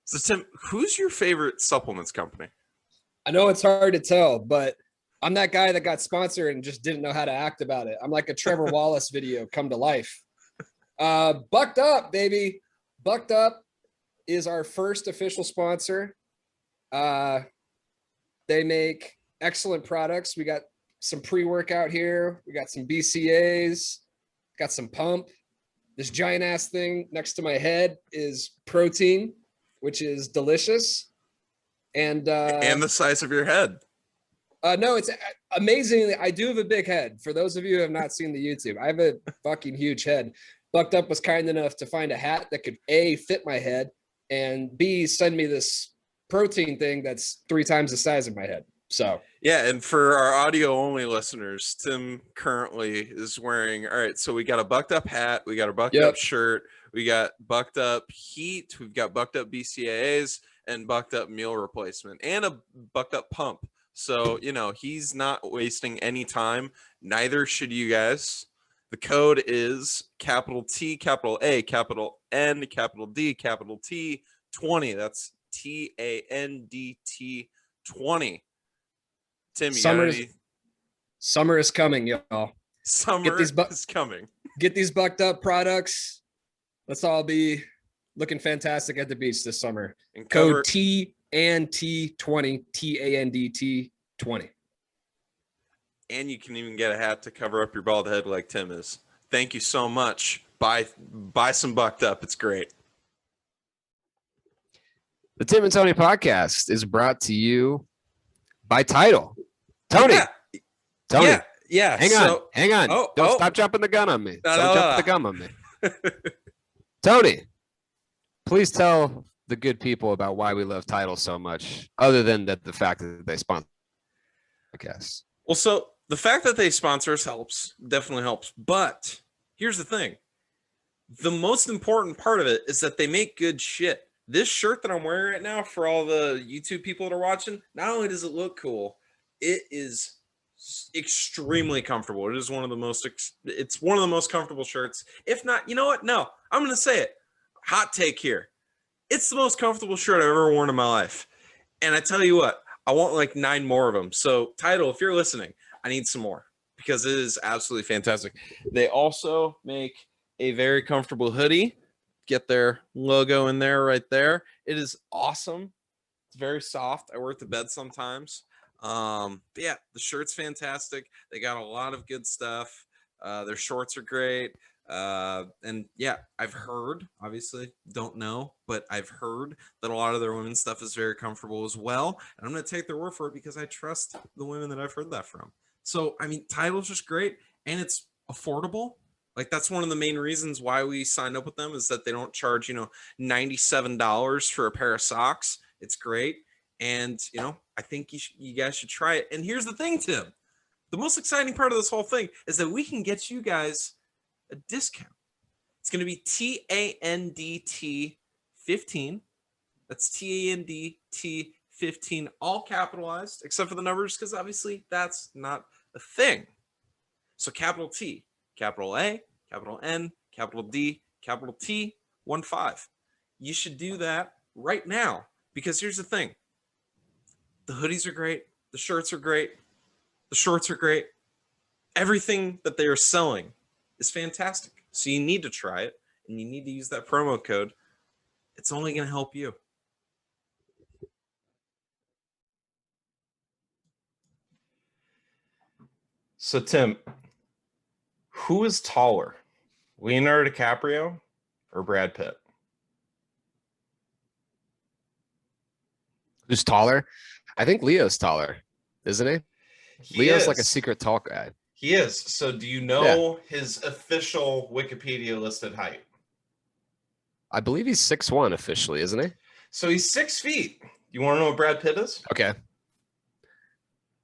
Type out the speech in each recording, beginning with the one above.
So Tim, who's your favorite supplements company? I know it's hard to tell, but I'm that guy that got sponsored and just didn't know how to act about it. I'm like a Trevor Wallace video come to life. Bucked Up, baby. Bucked Up is our first official sponsor. They make excellent products. We got some pre-workout here. We got some BCAs, got some pump. This giant ass thing next to my head is protein, which is delicious. And The size of your head. no, it's amazingly. I do have a big head. For those of you who have not seen the YouTube, I have a fucking huge head. Bucked Up was kind enough to find a hat that could A, fit my head, and B, send me this protein thing that's 3 times the size of my head. So yeah, and for our audio only listeners, Tim currently is wearing. All right, so we got a Bucked Up hat, we got a Bucked Up shirt, we got Bucked Up heat, we've got Bucked Up BCAAs, and Bucked Up meal replacement, and a Bucked Up pump. So he's not wasting any time. Neither should you guys. The code is capital T, capital A, capital N, capital D, capital T 20. That's TANDT 20. Tim, summer is coming, y'all. Summer is coming. Get these Bucked Up products. Let's all be looking fantastic at the beach this summer. And code TANDT 20, TANDT 20. And you can even get a hat to cover up your bald head like Tim is. Thank you so much. Buy some Bucked Up. It's great. The Tim and Tony podcast is brought to you by Tidal. Tony. Yeah. Hang on. Don't stop jumping the gun on me. Don't jump the gun on me. Tony, please tell the good people about why we love Tidal so much, other than the fact that they sponsor the podcast. Well, so the fact that they sponsor us definitely helps. But here's the thing. The most important part of it is that they make good shit. This shirt that I'm wearing right now, for all the YouTube people that are watching, not only does it look cool, it is extremely comfortable. It is one of the most comfortable shirts. If not, you know what? No, I'm going to say it. Hot take here. It's the most comfortable shirt I've ever worn in my life. And I tell you what, I want like 9 more of them. So Tidal, if you're listening, I need some more because it is absolutely fantastic. They also make a very comfortable hoodie. Get their logo in there right there. It is awesome. It's very soft. I wear it to bed sometimes. But yeah, the shirt's fantastic. They got a lot of good stuff. Their shorts are great. And yeah, I've heard, obviously don't know, but I've heard that a lot of their women's stuff is very comfortable as well. And I'm going to take their word for it because I trust the women that I've heard that from. So, I mean, Tidal's just great and it's affordable. Like, that's one of the main reasons why we signed up with them is that they don't charge, $97 for a pair of socks. It's great. And, I think you guys should try it. And here's the thing, Tim. The most exciting part of this whole thing is that we can get you guys a discount. It's going to be TANDT 15. That's TANDT 15, all capitalized, except for the numbers, because obviously that's not a thing. So capital T, capital A, capital N, capital D, capital T, 15. You should do that right now because here's the thing. The hoodies are great. The shirts are great. The shorts are great. Everything that they are selling is fantastic. So you need to try it and you need to use that promo code. It's only going to help you. So Tim, who is taller, Leonardo DiCaprio or Brad Pitt? Who's taller? I think Leo's taller, isn't he? Leo's like a secret tall guy. He is. So do you know his official Wikipedia listed height? I believe he's 6'1" officially, isn't he? So he's 6 feet. You want to know what Brad Pitt is? Okay.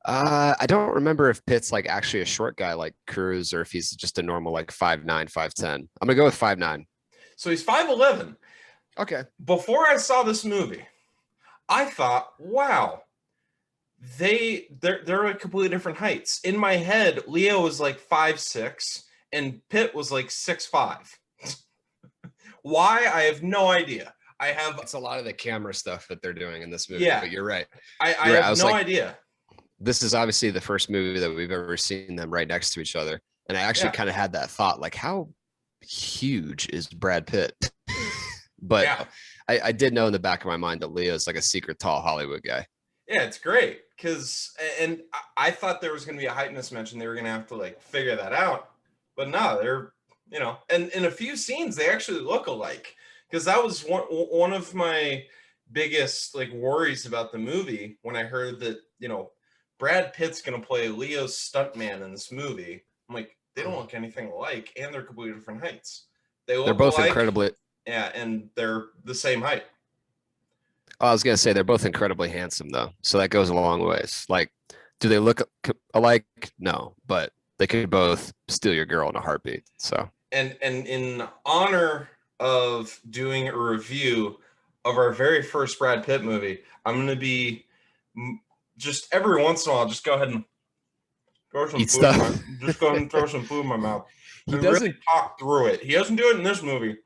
I don't remember if Pitt's like actually a short guy like Cruz or if he's just a normal like 5'9", 5'10". I'm gonna go with 5'9". So he's 5'11". Okay. Before I saw this movie, I thought, wow, they're at completely different heights. In my head, Leo was like 5'6" and Pitt was like 6'5". Why? I have no idea. It's a lot of the camera stuff that they're doing in this movie. Yeah, but you're right. I have no idea. This is obviously the first movie that we've ever seen them right next to each other, and I actually kind of had that thought, like, how huge is Brad Pitt? But I did know in the back of my mind that Leo's like a secret tall Hollywood guy. Yeah, it's great because, and I thought there was going to be a height mismatch and they were going to have to like figure that out, but no, they're, you know, and in a few scenes they actually look alike, because that was one of my biggest like worries about the movie when I heard that, you know, Brad Pitt's going to play Leo's stuntman in this movie. I'm like, they don't look anything alike, and they're completely different heights. They're both alike, incredibly, and they're the same height. I was gonna say they're both incredibly handsome though, so that goes a long ways. Like, do they look alike? No, but they could both steal your girl in a heartbeat. So, and in honor of doing a review of our very first Brad Pitt movie, I'm gonna be just every once in a while, just go ahead and throw some food. Just go ahead and throw some food in my mouth. He doesn't really talk through it. He doesn't do it in this movie,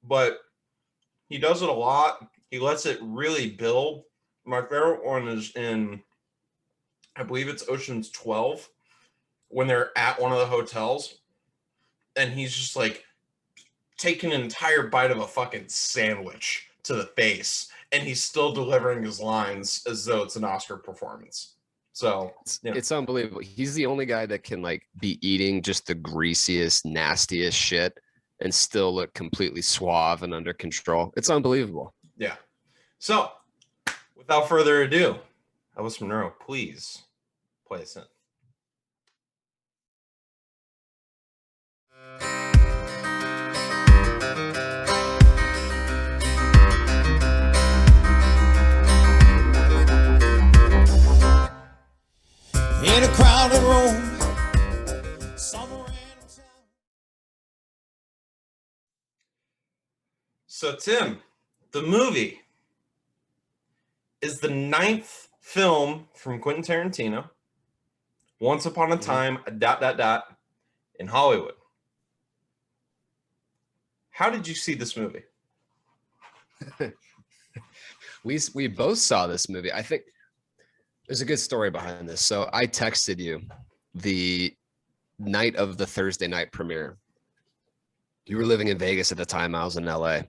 but he does it a lot. He lets it really build. My favorite one is in, I believe it's Ocean's 12, when they're at one of the hotels, and he's just like taking an entire bite of a fucking sandwich to the face, and he's still delivering his lines as though it's an Oscar performance. So it's unbelievable. He's the only guy that can like be eating just the greasiest, nastiest shit and still look completely suave and under control. It's unbelievable. Yeah. So, without further ado, Elvis Monroe, please play us in. In a crowded room, somewhere in town. So, Tim, the movie is the 9th film from Quentin Tarantino. Once upon a time, in Hollywood. How did you see this movie? We both saw this movie. I think there's a good story behind this. So I texted you the night of the Thursday night premiere. You were living in Vegas at the time. I was in LA.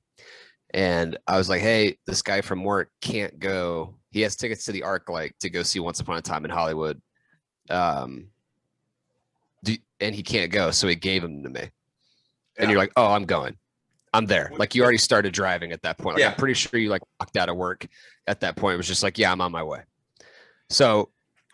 And I was like, hey, this guy from work can't go. He has tickets to the ArcLight to go see Once Upon a Time in Hollywood. And he can't go. So he gave them to me. Yeah. And you're like, oh, I'm going. I'm there. Like, you already started driving at that point. Like, I'm pretty sure you like walked out of work at that point. It was just like, yeah, I'm on my way. So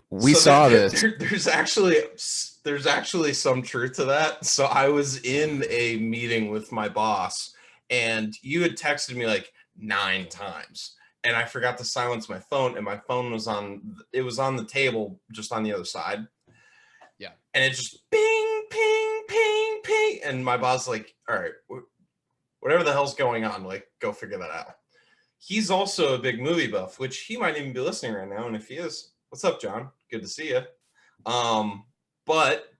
we saw this. There's actually some truth to that. So I was in a meeting with my boss, and you had texted me like 9 times, and I forgot to silence my phone, and my phone was on the table just on the other side. Yeah. And it just ping, ping, ping, ping. And my boss like, all right, whatever the hell's going on, like, go figure that out. He's also a big movie buff, which he might even be listening right now. And if he is, what's up, John? Good to see you. But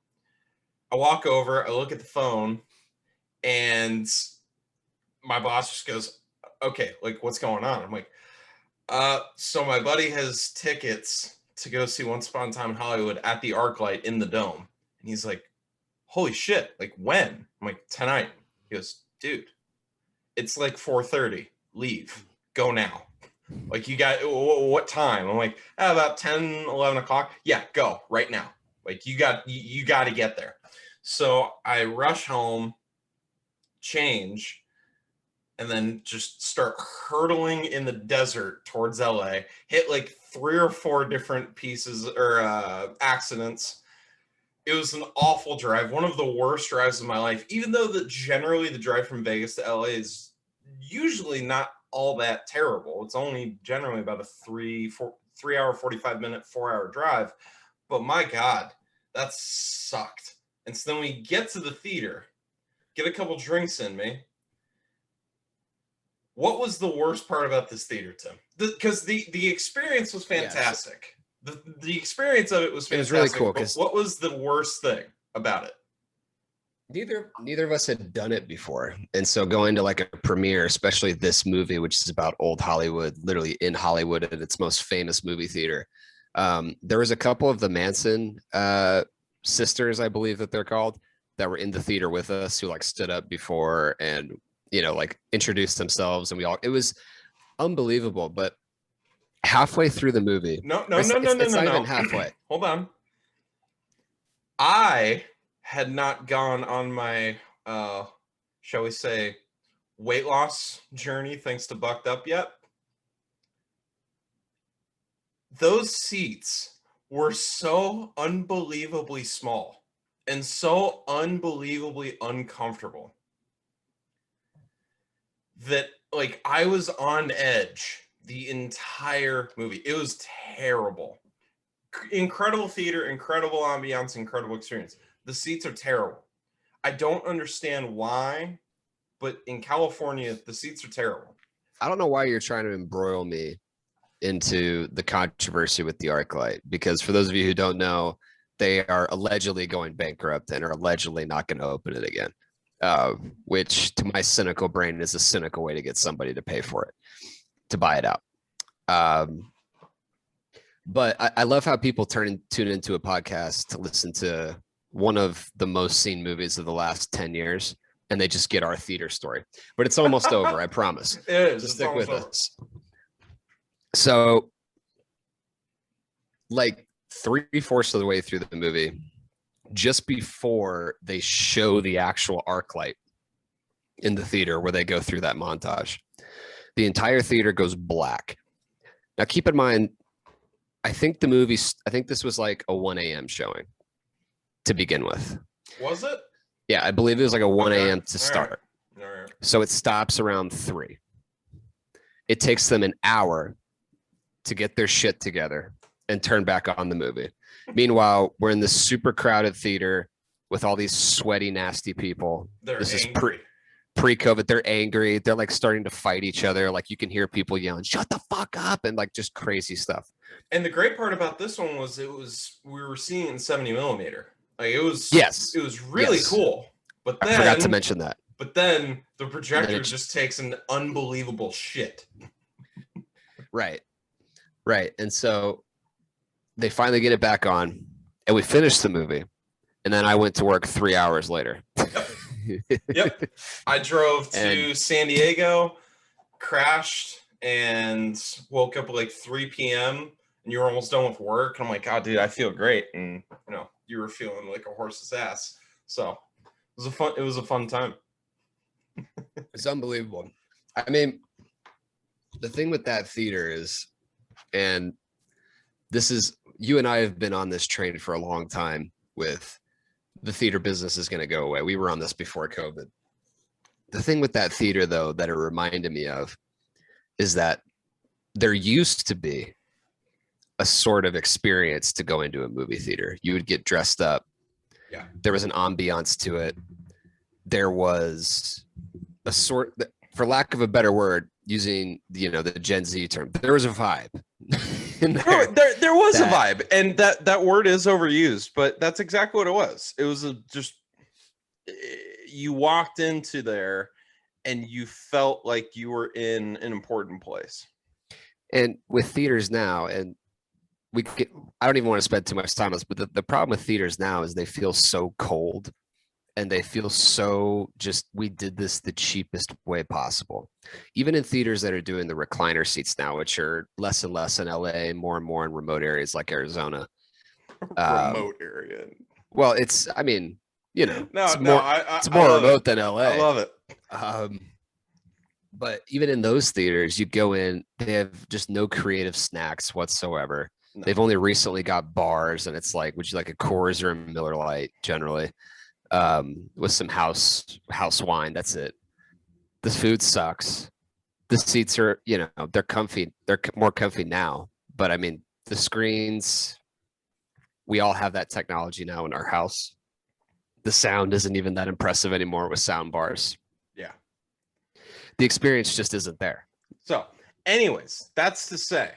I walk over, I look at the phone, and my boss just goes, okay, like, what's going on? I'm like, so my buddy has tickets to go see Once Upon a Time in Hollywood at the ArcLight in the Dome. And he's like, holy shit, like, when? I'm like, tonight. He goes, dude, it's like 4:30. Leave. Go now. Like, you got, what time? I'm like, about 10, 11 o'clock. Yeah, go right now. Like, you got to get there. So I rush home, change, and then just start hurtling in the desert towards LA. Hit like 3 or 4 different pieces or accidents. It was an awful drive. One of the worst drives of my life, even though generally the drive from Vegas to LA is usually not all that terrible. It's only generally about a 3 hour, 45 minute, 4-hour drive. But my God, that sucked. And so then we get to the theater, get a couple drinks in me. What was the worst part about this theater, Tim? Because the experience was fantastic. Yes. The experience of it was fantastic. It was really cool. But what was the worst thing about it? neither of us had done it before. And so going to like a premiere, especially this movie, which is about old Hollywood, literally in Hollywood at its most famous movie theater. There was a couple of the Manson sisters, I believe that they're called, that were in the theater with us who like stood up before and, like introduced themselves, and it was unbelievable. But halfway through the movie, no, even halfway. Hold on. I had not gone on my, shall we say, weight loss journey thanks to Bucked Up yet. Those seats were so unbelievably small and so unbelievably uncomfortable that like I was on edge the entire movie. It was terrible. Incredible theater, incredible ambiance, incredible experience. The seats are terrible. I don't understand why, but in California, the seats are terrible. I don't know why you're trying to embroil me into the controversy with the ArcLight, because for those of you who don't know, they are allegedly going bankrupt and are allegedly not going to open it again, which to my cynical brain is a cynical way to get somebody to pay for it, to buy it out. But I love how people tune into a podcast to listen to one of the most seen movies of the last 10 years, and they just get our theater story. But it's almost over, I promise. It is. Just stick with us. So, like 3/4 of the way through the movie, just before they show the actual ArcLight in the theater where they go through that montage, the entire theater goes black. Now, keep in mind, I think this was like a 1 a.m. showing to begin with. Was it? Yeah, I believe it was like a 1 a.m. to start. All right. So it stops around 3. It takes them an hour to get their shit together and turn back on the movie. Meanwhile, we're in this super crowded theater with all these sweaty, nasty people. This is pre-COVID. They're angry. They're like starting to fight each other. Like you can hear people yelling, "Shut the fuck up!" and like just crazy stuff. And the great part about this one was we were seeing it in 70 millimeter. Like it was really cool. But then I forgot to mention that. But then the projector just takes an unbelievable shit. Right. And so they finally get it back on, and we finished the movie. And then I went to work 3 hours later. Yep. I drove to San Diego, crashed, and woke up at like 3 p.m. and you were almost done with work. I'm like, God, dude, I feel great. And you were feeling like a horse's ass. So it was a fun time. It's unbelievable. I mean, the thing with that theater is, and this is, you and I have been on this train for a long time with the theater business is going to go away. We were on this before COVID. The thing with that theater, though, that it reminded me of is that there used to be a sort of experience to go into a movie theater. You would get dressed up. Yeah. There was an ambiance to it. There was a sort, for lack of a better word, using the Gen Z term, there was a vibe. There was a vibe, and that word is overused, but that's exactly what it was. It was you walked into there and you felt like you were in an important place. And with theaters now, and I don't even want to spend too much time on this, but the problem with theaters now is they feel so cold. And they feel so just, we did this the cheapest way possible. Even in theaters that are doing the recliner seats now, which are less and less in LA, more and more in remote areas like Arizona. Remote area. Well, it's more I remote than LA. I love it. But even in those theaters, you go in, they have just no creative snacks whatsoever. No. They've only recently got bars, and it's like, would you like a Coors or a Miller Lite generally? With some house wine. That's it. The food sucks. The seats are, they're comfy. They're more comfy now. But I mean, the screens, we all have that technology now in our house. The sound isn't even that impressive anymore with sound bars. Yeah. The experience just isn't there. So anyways, that's to say,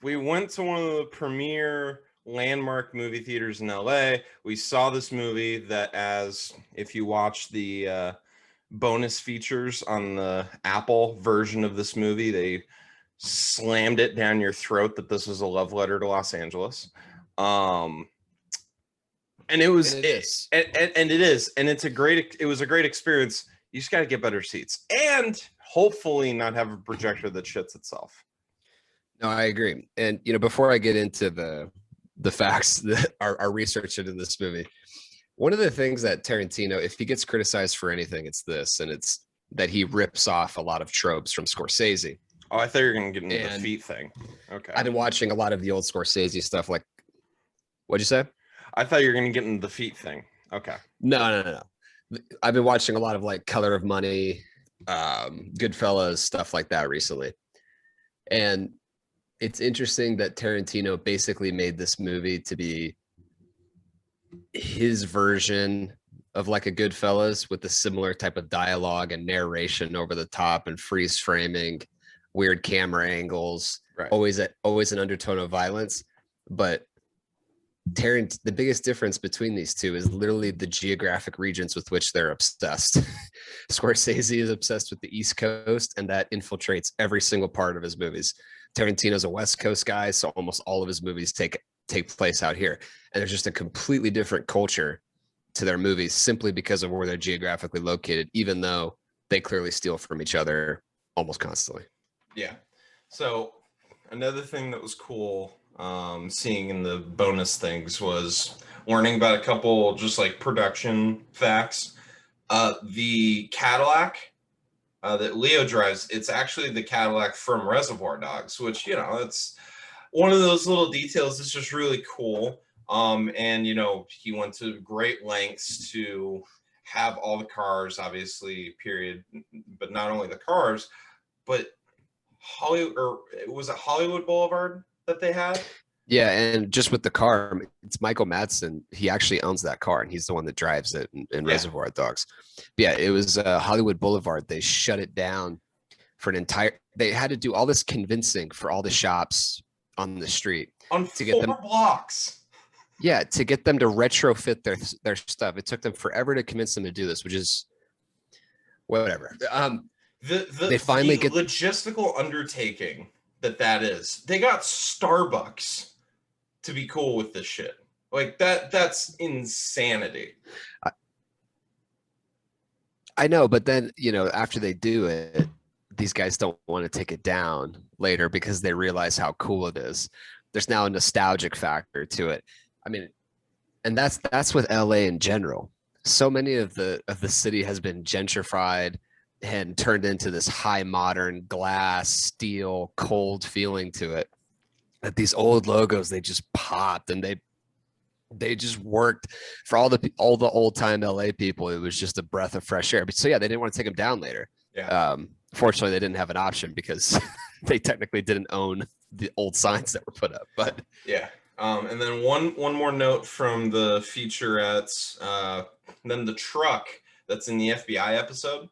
we went to one of the premier landmark movie theaters in LA. We saw this movie that, as if you watch the bonus features on the Apple version of this movie, they slammed it down your throat that this was a love letter to Los Angeles. And it was, and it is, and it is, and it was a great experience. You just got to get better seats and hopefully not have a projector that shits itself. No, I agree. And, before I get into the facts that our research into this movie, one of the things that Tarantino, if he gets criticized for anything, it's this, and it's that he rips off a lot of tropes from Scorsese. Oh, I thought you were going to get into the feet thing. Okay. I've been watching a lot of the old Scorsese stuff. Like, what'd you say? I thought you were going to get into the feet thing. Okay. No. I've been watching a lot of like Color of Money, Goodfellas, stuff like that recently. And it's interesting that Tarantino basically made this movie to be his version of like a Goodfellas, with a similar type of dialogue and narration over the top and freeze framing, weird camera angles, right. always an undertone of violence. But the biggest difference between these two is literally the geographic regions with which they're obsessed. Scorsese is obsessed with the East Coast, and that infiltrates every single part of his movies. Tarantino's a West Coast guy, so almost all of his movies take place out here. And there's just a completely different culture to their movies simply because of where they're geographically located, even though they clearly steal from each other almost constantly. Yeah. So another thing that was cool seeing in the bonus things was learning about a couple just like production facts. The Cadillac that Leo drives, it's actually the Cadillac from Reservoir Dogs, which, it's one of those little details that's just really cool. And, he went to great lengths to have all the cars, obviously, period, but not only the cars, but was it Hollywood Boulevard that they had? Yeah, and just with the car, it's Michael Madsen. He actually owns that car, and he's the one that drives it in Reservoir Dogs. But yeah, it was Hollywood Boulevard. They shut it down for an entire. They had to do all this convincing for all the shops on the street on to get them blocks. Yeah, to get them to retrofit their stuff. It took them forever to convince them to do this, which is whatever. They finally get logistical undertaking that is. They got Starbucks to be cool with this shit. Like that's insanity. I know, but then, after they do it, these guys don't want to take it down later because they realize how cool it is. There's now a nostalgic factor to it. I mean, and that's with LA in general. So many of the city has been gentrified and turned into this high modern glass, steel, cold feeling to it. That these old logos, they just popped, and they just worked for all the old time LA people. It was just a breath of fresh air. But so yeah, they didn't want to take them down later. Yeah. Fortunately, they didn't have an option because they technically didn't own the old signs that were put up. But yeah. And then one more note from the featurettes. Then the truck that's in the FBI episode,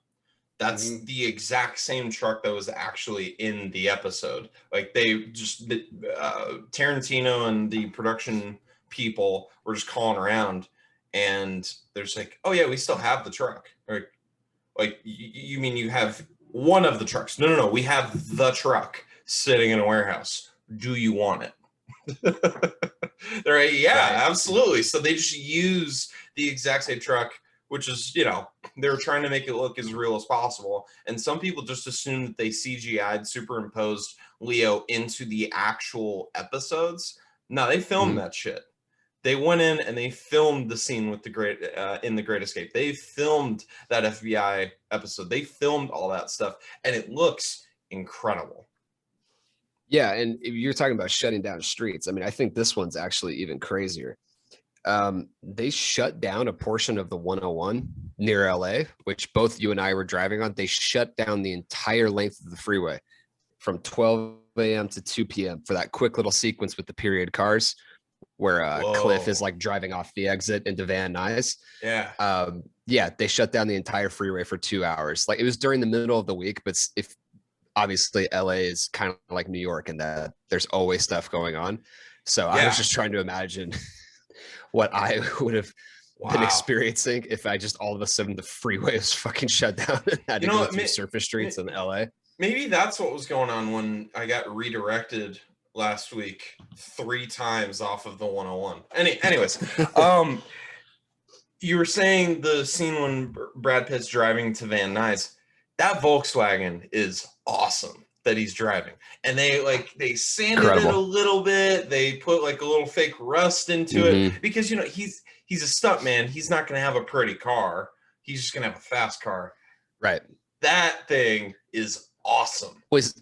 that's the exact same truck that was actually in the episode. Like they just Tarantino and the production people were just calling around, and there's like, oh yeah, we still have the truck. Like you mean you have one of the trucks? No, we have the truck sitting in a warehouse. Do you want it? They're like, yeah, absolutely. So they just use the exact same truck, which is, they're trying to make it look as real as possible. And some people just assume that they CGI'd, superimposed Leo into the actual episodes. No, they filmed that shit. They went in and they filmed the scene with the Great Escape. They filmed that FBI episode. They filmed all that stuff, and it looks incredible. Yeah, and if you're talking about shutting down streets, I mean, I think this one's actually even crazier. They shut down a portion of the 101 near LA, which both you and I were driving on. They shut down the entire length of the freeway from 12 a.m. to 2 p.m. for that quick little sequence with the period cars where Cliff is like driving off the exit into Van Nuys. Yeah. Yeah, they shut down the entire freeway for 2 hours. Like it was during the middle of the week, but obviously LA is kind of like New York in that there's always stuff going on. So I was just trying to imagine what I would have been experiencing if I just all of a sudden the freeway was fucking shut down and had to go through surface streets in LA. Maybe that's what was going on when I got redirected last week 3 times off of the 101. Anyways, you were saying the scene when Brad Pitt's driving to Van Nuys, that Volkswagen is awesome that he's driving. And they sanded it a little bit. They put like a little fake rust into it because, you know, he's a stunt man. He's not going to have a pretty car. He's just going to have a fast car. Right. That thing is awesome. He's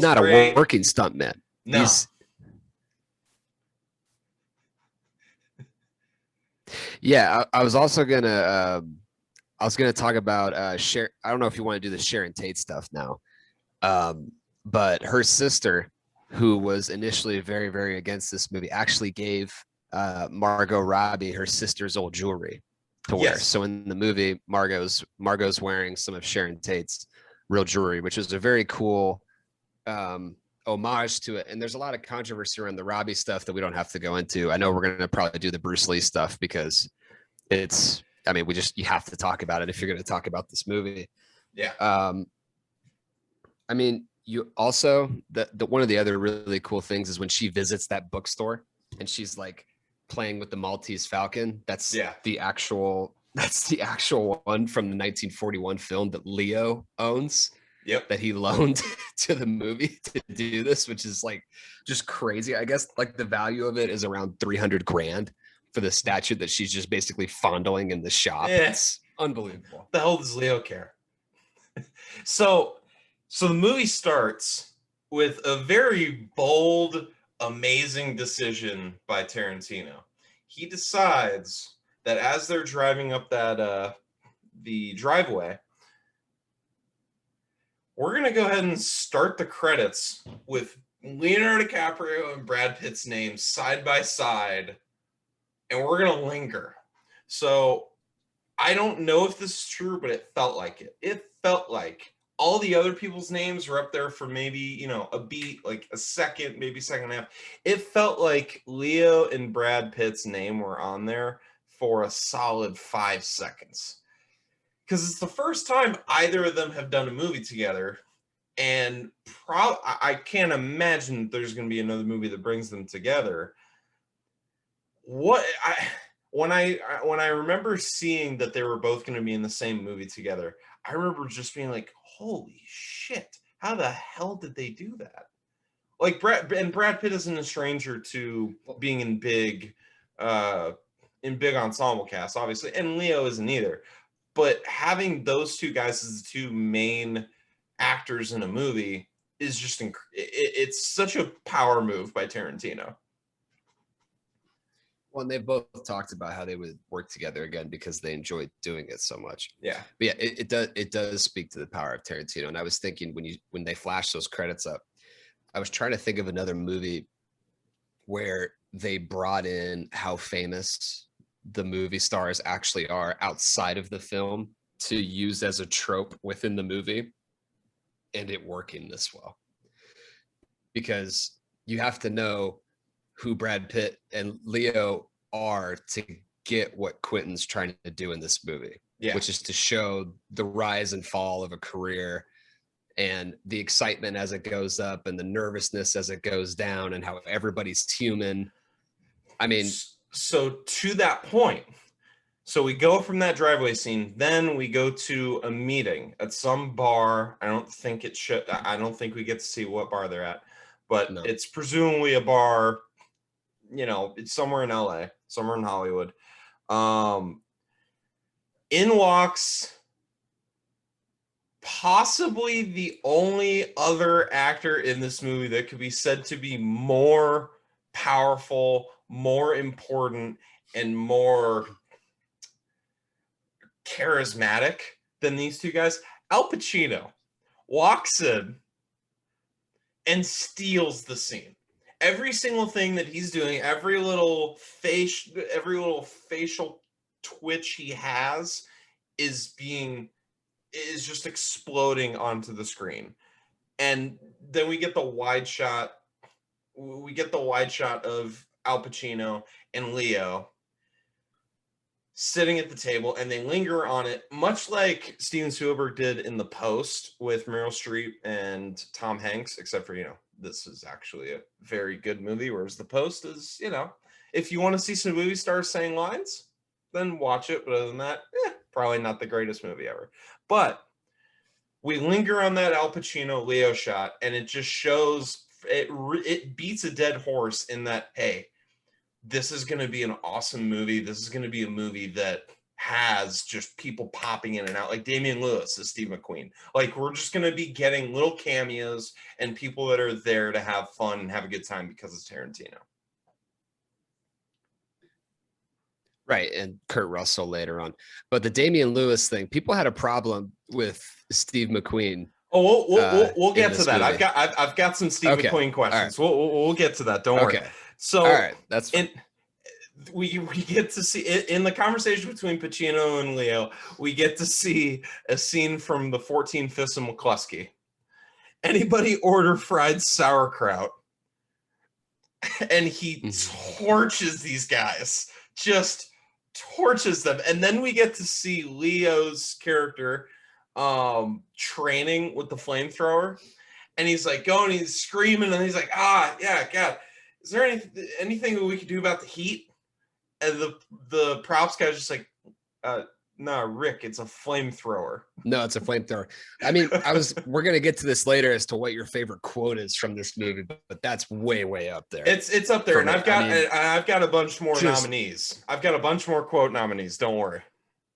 not a working stunt man. No. Yeah, I was also gonna talk about I don't know if you want to do the Sharon Tate stuff now, but her sister, who was initially very, very against this movie, actually gave Margot Robbie her sister's old jewelry to wear. So in the movie, Margot's wearing some of Sharon Tate's real jewelry, which is a very cool homage to it. And there's a lot of controversy around the Robbie stuff that we don't have to go into. I know we're going to probably do the Bruce Lee stuff because you have to talk about it if you're going to talk about this movie. Yeah. I mean, you also, the one of the other really cool things is when she visits that bookstore and she's like playing with the Maltese Falcon. That's the actual one from the 1941 film that Leo owns. Yep. That he loaned to the movie to do this, which is like just crazy. I guess like the value of it is around $300,000 for the statue that she's just basically fondling in the shop. It's unbelievable. The hell does Leo care? So the movie starts with a very bold, amazing decision by Tarantino. He decides that as they're driving up that the driveway, we're going to go ahead and start the credits with Leonardo DiCaprio and Brad Pitt's names side by side, and we're going to linger. So I don't know if this is true, but it felt like it. It felt like all the other people's names were up there for maybe, you know, a beat, like a second, maybe second and a half. It felt like Leo and Brad Pitt's name were on there for a solid 5 seconds. Because it's the first time either of them have done a movie together, and I can't imagine there's going to be another movie that brings them together. When I remember seeing that they were both going to be in the same movie together, I remember just being like, "Holy shit! How the hell did they do that?" Like Brad Pitt isn't a stranger to being in big ensemble casts, obviously, and Leo isn't either. But having those two guys as the two main actors in a movie is just it's such a power move by Tarantino. Well, and they've both talked about how they would work together again because they enjoyed doing it so much. Yeah. But yeah, it does speak to the power of Tarantino. And I was thinking when they flashed those credits up, I was trying to think of another movie where they brought in how famous the movie stars actually are outside of the film to use as a trope within the movie, and it working this well. Because you have to know who Brad Pitt and Leo are to get what Quentin's trying to do in this movie, which is to show the rise and fall of a career and the excitement as it goes up and the nervousness as it goes down and how everybody's human. I mean, so to that point, so we go from that driveway scene, then we go to a meeting at some bar. I don't think we get to see what bar they're at, but it's presumably a bar, you know, it's somewhere in LA, somewhere in Hollywood. In walks possibly the only other actor in this movie that could be said to be more powerful, more important, and more charismatic than these two guys. Al Pacino walks in and steals the scene. Every single thing that he's doing, every little facial twitch he has is just exploding onto the screen. And then we get the wide shot of Al Pacino, and Leo sitting at the table, and they linger on it, much like Steven Spielberg did in The Post with Meryl Streep and Tom Hanks, except for, this is actually a very good movie, whereas The Post is, if you want to see some movie stars saying lines, then watch it. But other than that, probably not the greatest movie ever. But we linger on that Al Pacino Leo shot, and it just shows, it beats a dead horse in that, hey, this is going to be an awesome movie. This is going to be a movie that has just people popping in and out, like Damian Lewis as Steve McQueen. Like, we're just going to be getting little cameos and people that are there to have fun and have a good time because it's Tarantino. Right, and Kurt Russell later on. But the Damian Lewis thing, people had a problem with Steve McQueen. Oh, we'll get to that. Movie. I've got some Steve McQueen questions. Right. We'll get to that. Don't worry. So, all right, that's fine. We get to see in the conversation between Pacino and Leo, we get to see a scene from the 14 Fists of McCluskey. Anybody order fried sauerkraut? And he torches these guys, just torches them. And then we get to see Leo's character training with the flamethrower. And he's like going, he's screaming, and he's like, yeah, God, is there anything we could do about the heat? And the props guy's just like, no, Rick, it's a flamethrower. No, it's a flamethrower. I mean, we're gonna get to this later as to what your favorite quote is from this movie, but that's way up there. It's up there, and I've got a bunch more nominees. I've got a bunch more quote nominees. Don't worry.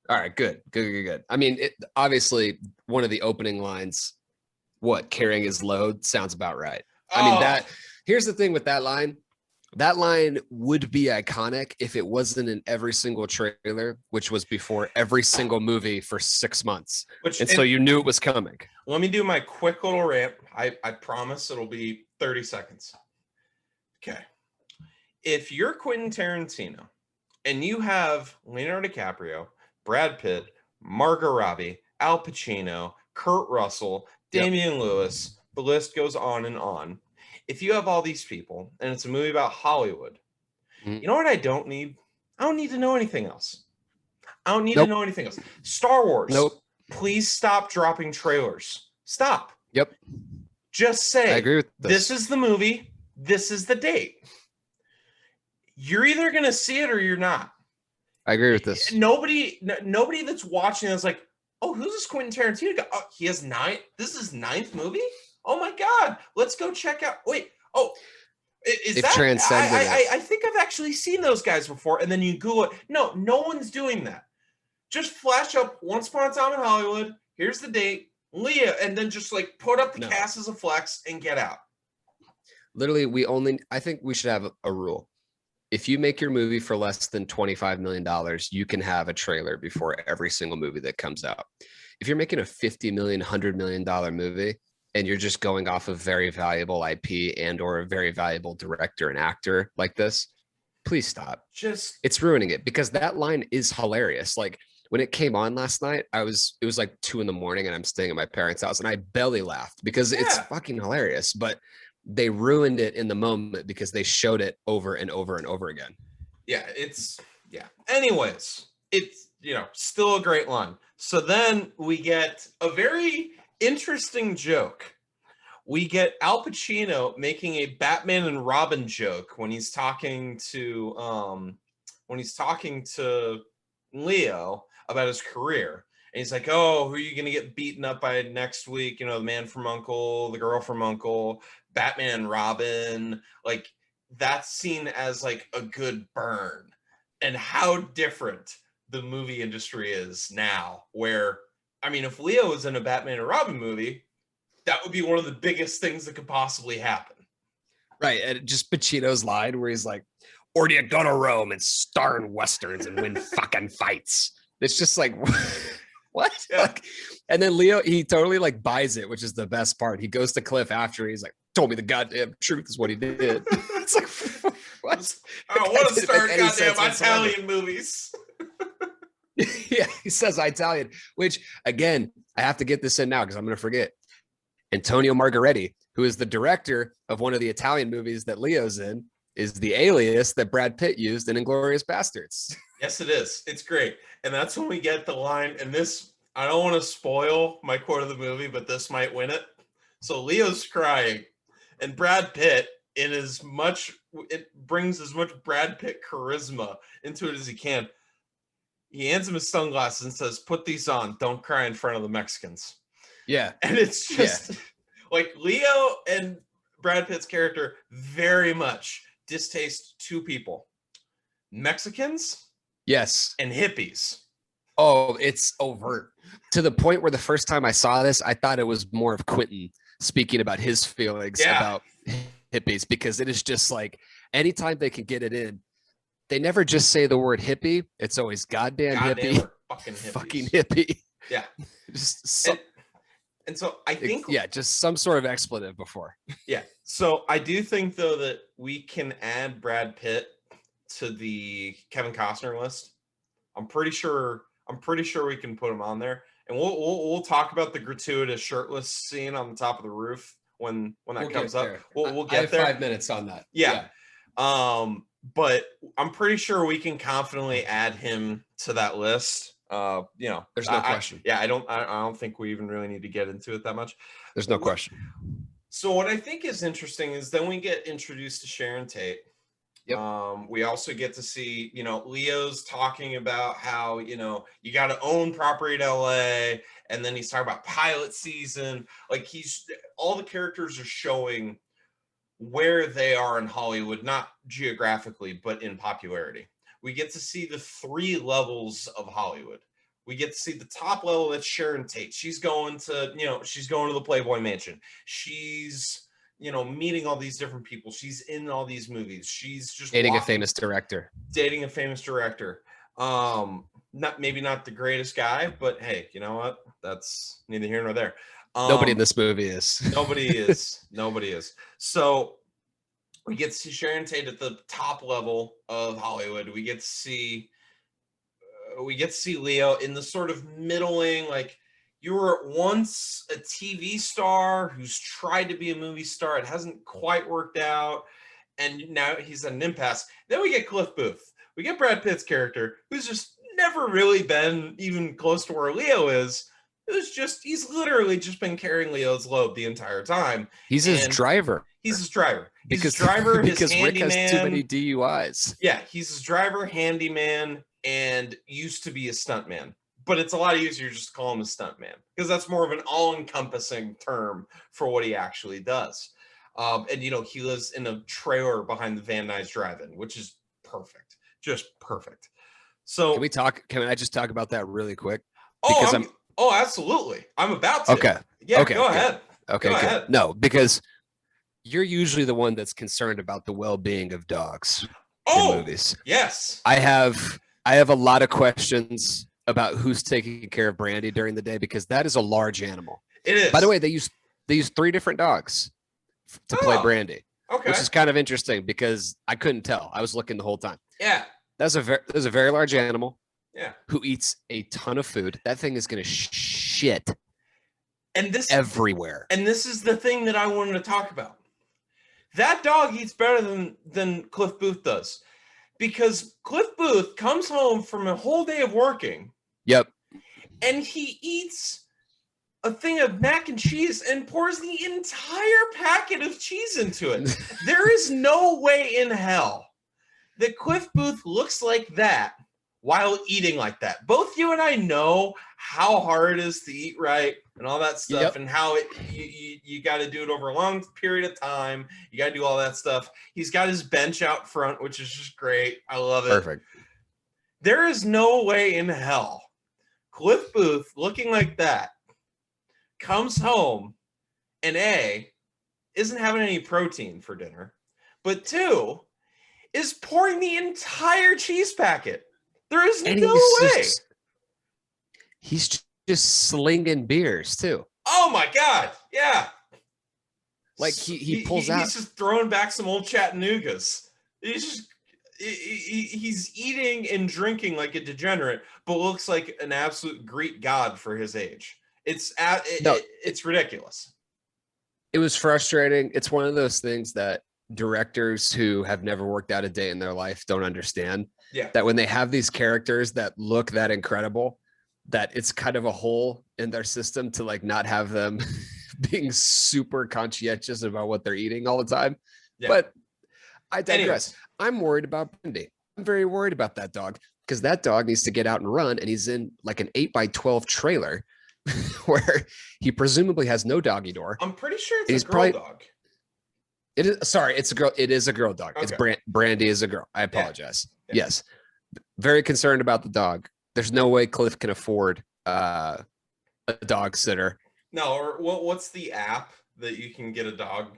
All right, good. I mean, obviously one of the opening lines, what, carrying his load, sounds about right. I mean, here's the thing with that line. That line would be iconic if it wasn't in every single trailer, which was before every single movie for 6 months. So you knew it was coming. Let me do my quick little rant. I promise it'll be 30 seconds. Okay. If you're Quentin Tarantino and you have Leonardo DiCaprio, Brad Pitt, Margot Robbie, Al Pacino, Kurt Russell, Damian Lewis, the list goes on and on. If you have all these people and it's a movie about Hollywood, you know what I don't need? I don't need to know anything else. I don't need to know anything else. Star Wars. Please stop dropping trailers. Stop. Yep. Just say, I agree with this. This is the movie. This is the date. You're either going to see it or you're not. I agree with this. Nobody that's watching is like, oh, who's this Quentin Tarantino guy? Oh, he has 9. This is his 9th movie? Oh my God, let's go check out. Wait, is that transcendent? I think I've actually seen those guys before. And then you Google it. No one's doing that. Just flash up Once Upon a Time in Hollywood. Here's the date, Leah, and then just like put up the cast as a flex and get out. Literally, I think we should have a rule. If you make your movie for less than $25 million, you can have a trailer before every single movie that comes out. If you're making a $50 million, $100 million movie, and you're just going off of very valuable IP and or a very valuable director and actor like this, please stop. It's ruining it, because that line is hilarious. Like when it came on last night, it was like 2 a.m. and I'm staying at my parents' house and I belly laughed because it's fucking hilarious, but they ruined it in the moment because they showed it over and over and over again. Anyways, it's, still a great line. So then we get a very interesting joke. We get Al Pacino making a Batman and Robin joke when he's talking to Leo about his career. And he's like, oh, who are you going to get beaten up by next week? The man from U.N.C.L.E., the girl from U.N.C.L.E., Batman and Robin. Like, that's seen as like a good burn. And how different the movie industry is now, where, I mean, if Leo was in a Batman and Robin movie, that would be one of the biggest things that could possibly happen. Right. And just Pacino's line where he's like, or do you go to Rome and star in Westerns and win fucking fights? It's just like, what? Yeah. Like, and then Leo, he totally like buys it, which is the best part. He goes to Cliff after he's like, told me the goddamn truth is what he did. It's like, what? I want to start goddamn Italian movies. Yeah, he says Italian, which again, I have to get this in now because I'm going to forget. Antonio Margheriti, who is the director of one of the Italian movies that Leo's in, is the alias that Brad Pitt used in Inglourious Bastards. Yes, it is. It's great. And that's when we get the line, and this, I don't want to spoil my quote of the movie, but this might win it. So Leo's crying, and Brad Pitt, it brings as much Brad Pitt charisma into it as he can. He hands him his sunglasses and says, "Put these on. Don't cry in front of the Mexicans." Yeah. And it's just like Leo and Brad Pitt's character very much distaste two people: Mexicans, yes, and hippies. Oh, it's overt to the point where the first time I saw this, I thought it was more of Quentin speaking about his feelings about hippies, because it is just like anytime they can get it in, they never just say the word hippie. It's always goddamn hippie, fucking hippie. Yeah. Just and so I think, just some sort of expletive before. Yeah. So I do think though that we can add Brad Pitt to the Kevin Costner list. I'm pretty sure we can put him on there, and we'll talk about the gratuitous shirtless scene on the top of the roof when that comes up. We'll get there. 5 minutes on that. Yeah. But I'm pretty sure we can confidently add him to that list. There's no question. I don't think we even really need to get into it that much. There's no question. So what I think is interesting is then we get introduced to Sharon Tate. Yep. We also get to see, Leo's talking about how, you got to own property in LA. And then he's talking about pilot season. Like all the characters are showing where they are in Hollywood, not geographically, but in popularity. We get to see the 3 levels of Hollywood. We get to see the top level. That's Sharon Tate. She's going to the Playboy Mansion. She's, meeting all these different people. She's in all these movies. She's just dating a famous director. Maybe not the greatest guy, but hey, you know what? That's neither here nor there. Nobody in this movie is. Nobody is. So we get to see Sharon Tate at the top level of Hollywood. We get to see Leo in the sort of middling, like, you were once a TV star who's tried to be a movie star. It hasn't quite worked out. And now he's at an impasse. Then we get Cliff Booth. We get Brad Pitt's character, who's just never really been even close to where Leo is. He's literally just been carrying Leo's load the entire time. He's his driver. His because handyman. Rick has too many DUIs. Yeah, he's his driver, handyman, and used to be a stuntman. But it's a lot easier just to call him a stuntman, because that's more of an all-encompassing term for what he actually does. And he lives in a trailer behind the Van Nuys Drive-In, which is perfect, just perfect. So can I just talk about that really quick? Oh, absolutely. I'm about to. Okay. Yeah. Okay, go ahead. Okay. Go good. ahead. No, because you're usually the one that's concerned about the well-being of dogs in movies. Yes. I have a lot of questions about who's taking care of Brandy during the day, because that is a large animal. It is. By the way, they use 3 different dogs to play Brandy. Okay. Which is kind of interesting because I couldn't tell. I was looking the whole time. Yeah. There's a very large animal. Yeah. Who eats a ton of food. That thing is going to shit everywhere. And this is the thing that I wanted to talk about. That dog eats better than Cliff Booth does, because Cliff Booth comes home from a whole day of working. Yep. And he eats a thing of mac and cheese and pours the entire packet of cheese into it. There is no way in hell that Cliff Booth looks like that while eating like that. Both you and I know how hard it is to eat right and all that stuff, and how you got to do it over a long period of time. You got to do all that stuff. He's got his bench out front, which is just great. I love it. Perfect. There is no way in hell Cliff Booth, looking like that, comes home and A, isn't having any protein for dinner, but 2, is pouring the entire cheese packet. There is no way. He's just slinging beers too. Oh my God. Yeah. Like he pulls out. He's just throwing back some old Chattanoogas. He's eating and drinking like a degenerate, but looks like an absolute Greek god for his age. It's ridiculous. It was frustrating. It's one of those things that directors who have never worked out a day in their life don't understand. Yeah. That when they have these characters that look that incredible, that it's kind of a hole in their system to like not have them being super conscientious about what they're eating all the time. Yeah. But I digress. I'm worried about Brandy. I'm very worried about that dog because that dog needs to get out and run, and he's in like an 8x12 trailer where he presumably has no doggy door. I'm pretty sure it's a girl dog. It is. Sorry, it's a girl. It is a girl dog. Okay. It's Brandy is a girl. I apologize. Yeah. Yes. Very concerned about the dog. There's no way Cliff can afford a dog sitter. No, or what's the app that you can get a dog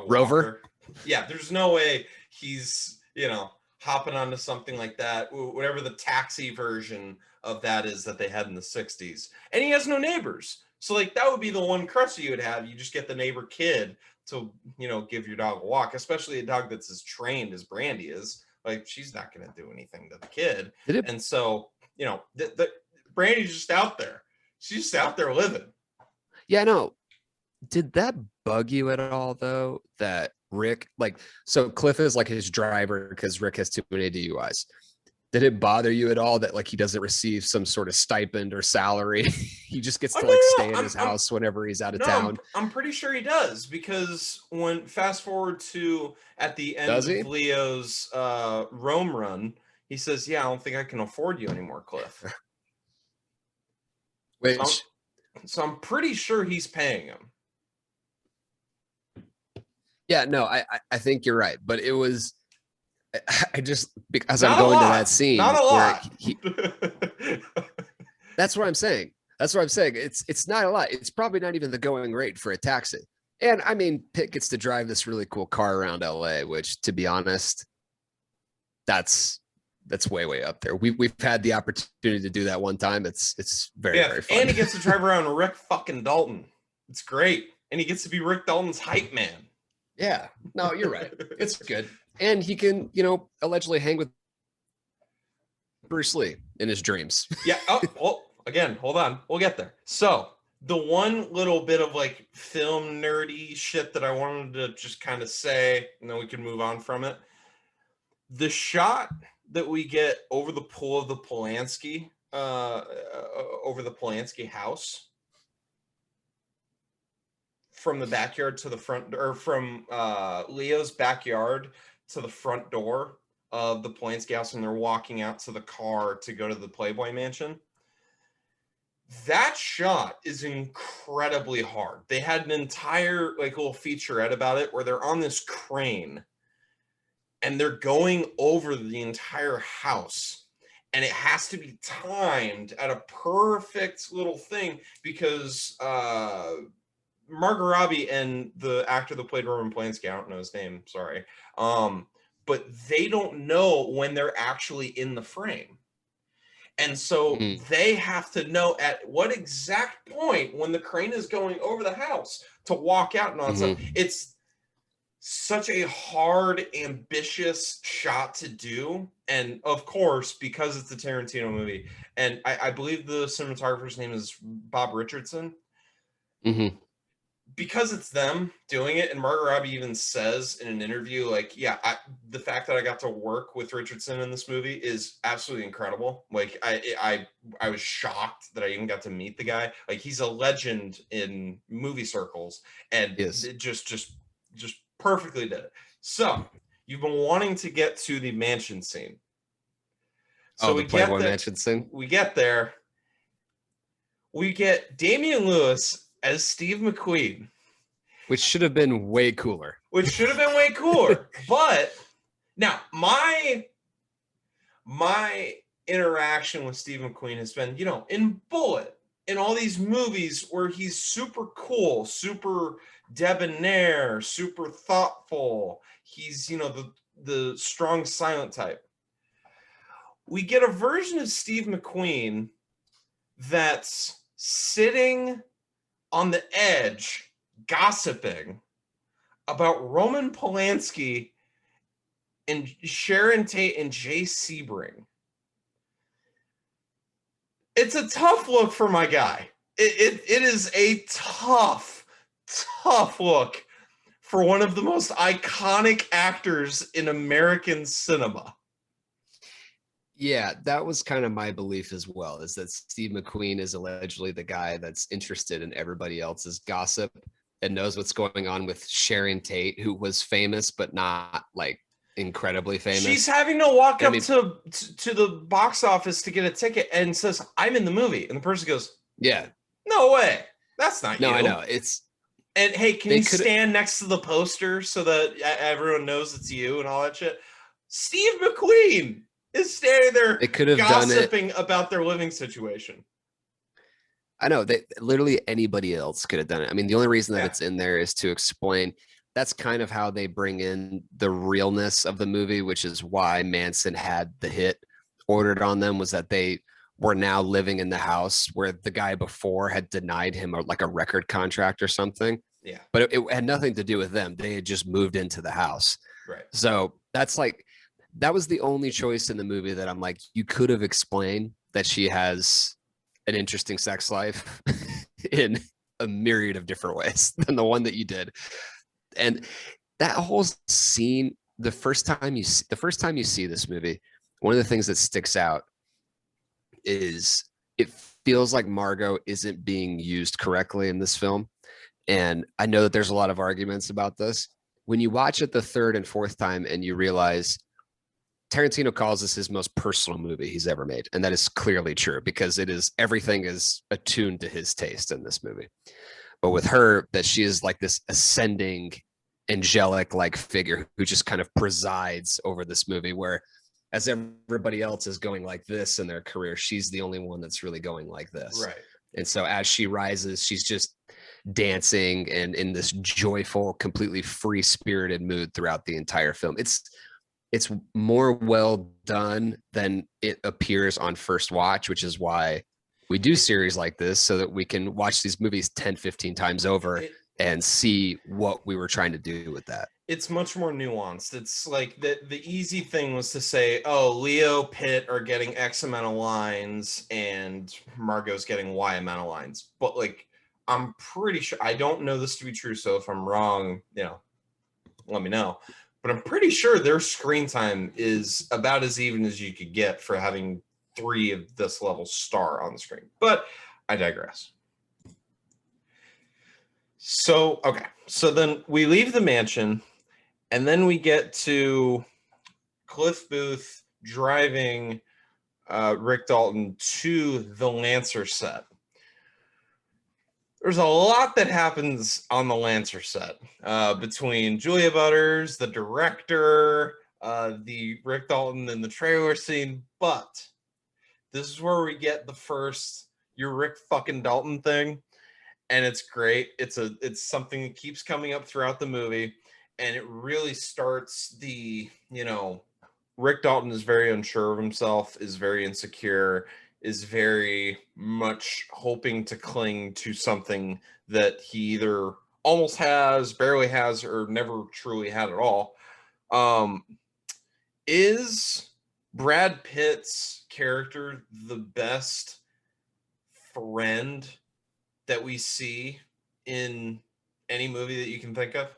Rover? Walker? Yeah, there's no way he's, hopping onto something like that, whatever the taxi version of that is that they had in the 60s. And he has no neighbors. So like that would be the one crutch you would have. You just get the neighbor kid to, give your dog a walk, especially a dog that's as trained as Brandy is. Like she's not going to do anything to the kid. And so, Brandy's just out there. She's just out there living. Yeah, no. Did that bug you at all though? That Rick, so Cliff is like his driver because Rick has too many DUIs. Did it bother you at all that like he doesn't receive some sort of stipend or salary? He just gets to stay in his house whenever he's out of town. I'm pretty sure he does because when fast forward to at the end of Leo's Rome run, he says, "Yeah, I don't think I can afford you anymore, Cliff." So I'm pretty sure he's paying him. Yeah, no, I think you're right, but it was. I just because I'm going to that scene. Not a lot. That's what I'm saying. It's not a lot. It's probably not even the going rate for a taxi. And I mean, Pitt gets to drive this really cool car around LA, which, to be honest, that's way up there. We've had the opportunity to do that one time. It's very fun. And he gets to drive around Rick fucking Dalton. It's great, and he gets to be Rick Dalton's hype man. Yeah, no, you're right. It's good. And he can, allegedly hang with Bruce Lee in his dreams. Yeah. Oh, well, again, hold on. We'll get there. So the one little bit of film nerdy shit that I wanted to just kind of say, and then we can move on from it. The shot that we get over the pool of the Polanski, over the Polanski house, from the backyard to the front, or from Leo's backyard to the front door of the Polanski house, and they're walking out to the car to go to the Playboy Mansion. That shot is incredibly hard. They had an entire little featurette about it where they're on this crane and they're going over the entire house, and it has to be timed at a perfect little thing because Margot Robbie and the actor that played Roman Polanski, I don't know his name, sorry. But they don't know when they're actually in the frame. And so they have to know at what exact point when the crane is going over the house to walk out and all that stuff. It's such a hard, ambitious shot to do. And of course, because it's a Tarantino movie, and I believe the cinematographer's name is Bob Richardson. Because it's them doing it, and Margot Robbie even says in an interview, the fact that I got to work with Richardson in this movie is absolutely incredible. I was shocked that I even got to meet the guy. He's a legend in movie circles, and it just perfectly did it. So you've been wanting to get to the mansion scene. So the Playboy Mansion scene. We get there. We get Damian Lewis as Steve McQueen, which should have been way cooler. But now my interaction with Steve McQueen has been, in Bullet, in all these movies where he's super cool, super debonair, super thoughtful. He's, the strong silent type. We get a version of Steve McQueen that's sitting on the edge, gossiping about Roman Polanski and Sharon Tate and Jay Sebring. It's a tough look for my guy. It is a tough look for one of the most iconic actors in American cinema. Yeah, that was kind of my belief as well, is that Steve McQueen is allegedly the guy that's interested in everybody else's gossip and knows what's going on with Sharon Tate, who was famous, but not like incredibly famous. She's having to walk up to the box office to get a ticket and says, I'm in the movie. And the person goes, yeah, no way. That's not you. No, I know. And hey, can you stand next to the poster so that everyone knows it's you and all that shit? Steve McQueen is standing there gossiping about their living situation. I know that literally anybody else could have done it. I mean, the only reason that it's in there is to explain. That's kind of how they bring in the realness of the movie, which is why Manson had the hit ordered on them, was that they were now living in the house where the guy before had denied him like a record contract or something. Yeah. But it had nothing to do with them. They had just moved into the house. Right. So that was the only choice in the movie that I'm like, you could have explained that she has an interesting sex life in a myriad of different ways than the one that you did. And that whole scene, the first time you see this movie, one of the things that sticks out is it feels like Margot isn't being used correctly in this film. And I know that there's a lot of arguments about this. When you watch it the third and fourth time and you realize Tarantino calls this his most personal movie he's ever made. And that is clearly true because everything is attuned to his taste in this movie. But with her, that she is like this ascending angelic like figure who just kind of presides over this movie, where as everybody else is going like this in their career, she's the only one that's really going like this. Right. And so as she rises, she's just dancing and in this joyful, completely free-spirited mood throughout the entire film. It's more well done than it appears on first watch, which is why we do series like this, so that we can watch these movies 10, 15 times over and see what we were trying to do with that. It's much more nuanced. It's like the easy thing was to say, oh, Leo, Pitt are getting X amount of lines and Margot's getting Y amount of lines. But like, I'm pretty sure, I don't know this to be true, so if I'm wrong, let me know. But I'm pretty sure their screen time is about as even as you could get for having 3 of this level star on the screen. But I digress. So, okay. So then we leave the mansion, and then we get to Cliff Booth driving Rick Dalton to the Lancer set. There's a lot that happens on the Lancer set between Julia Butters, the director, the Rick Dalton in the trailer scene, but this is where we get the first "you're Rick fucking Dalton" thing, and it's great. It's something that keeps coming up throughout the movie, and it really starts the Rick Dalton is very unsure of himself, is very insecure, is very much hoping to cling to something that he either almost has, barely has, or never truly had at all. Is Brad Pitt's character the best friend that we see in any movie that you can think of?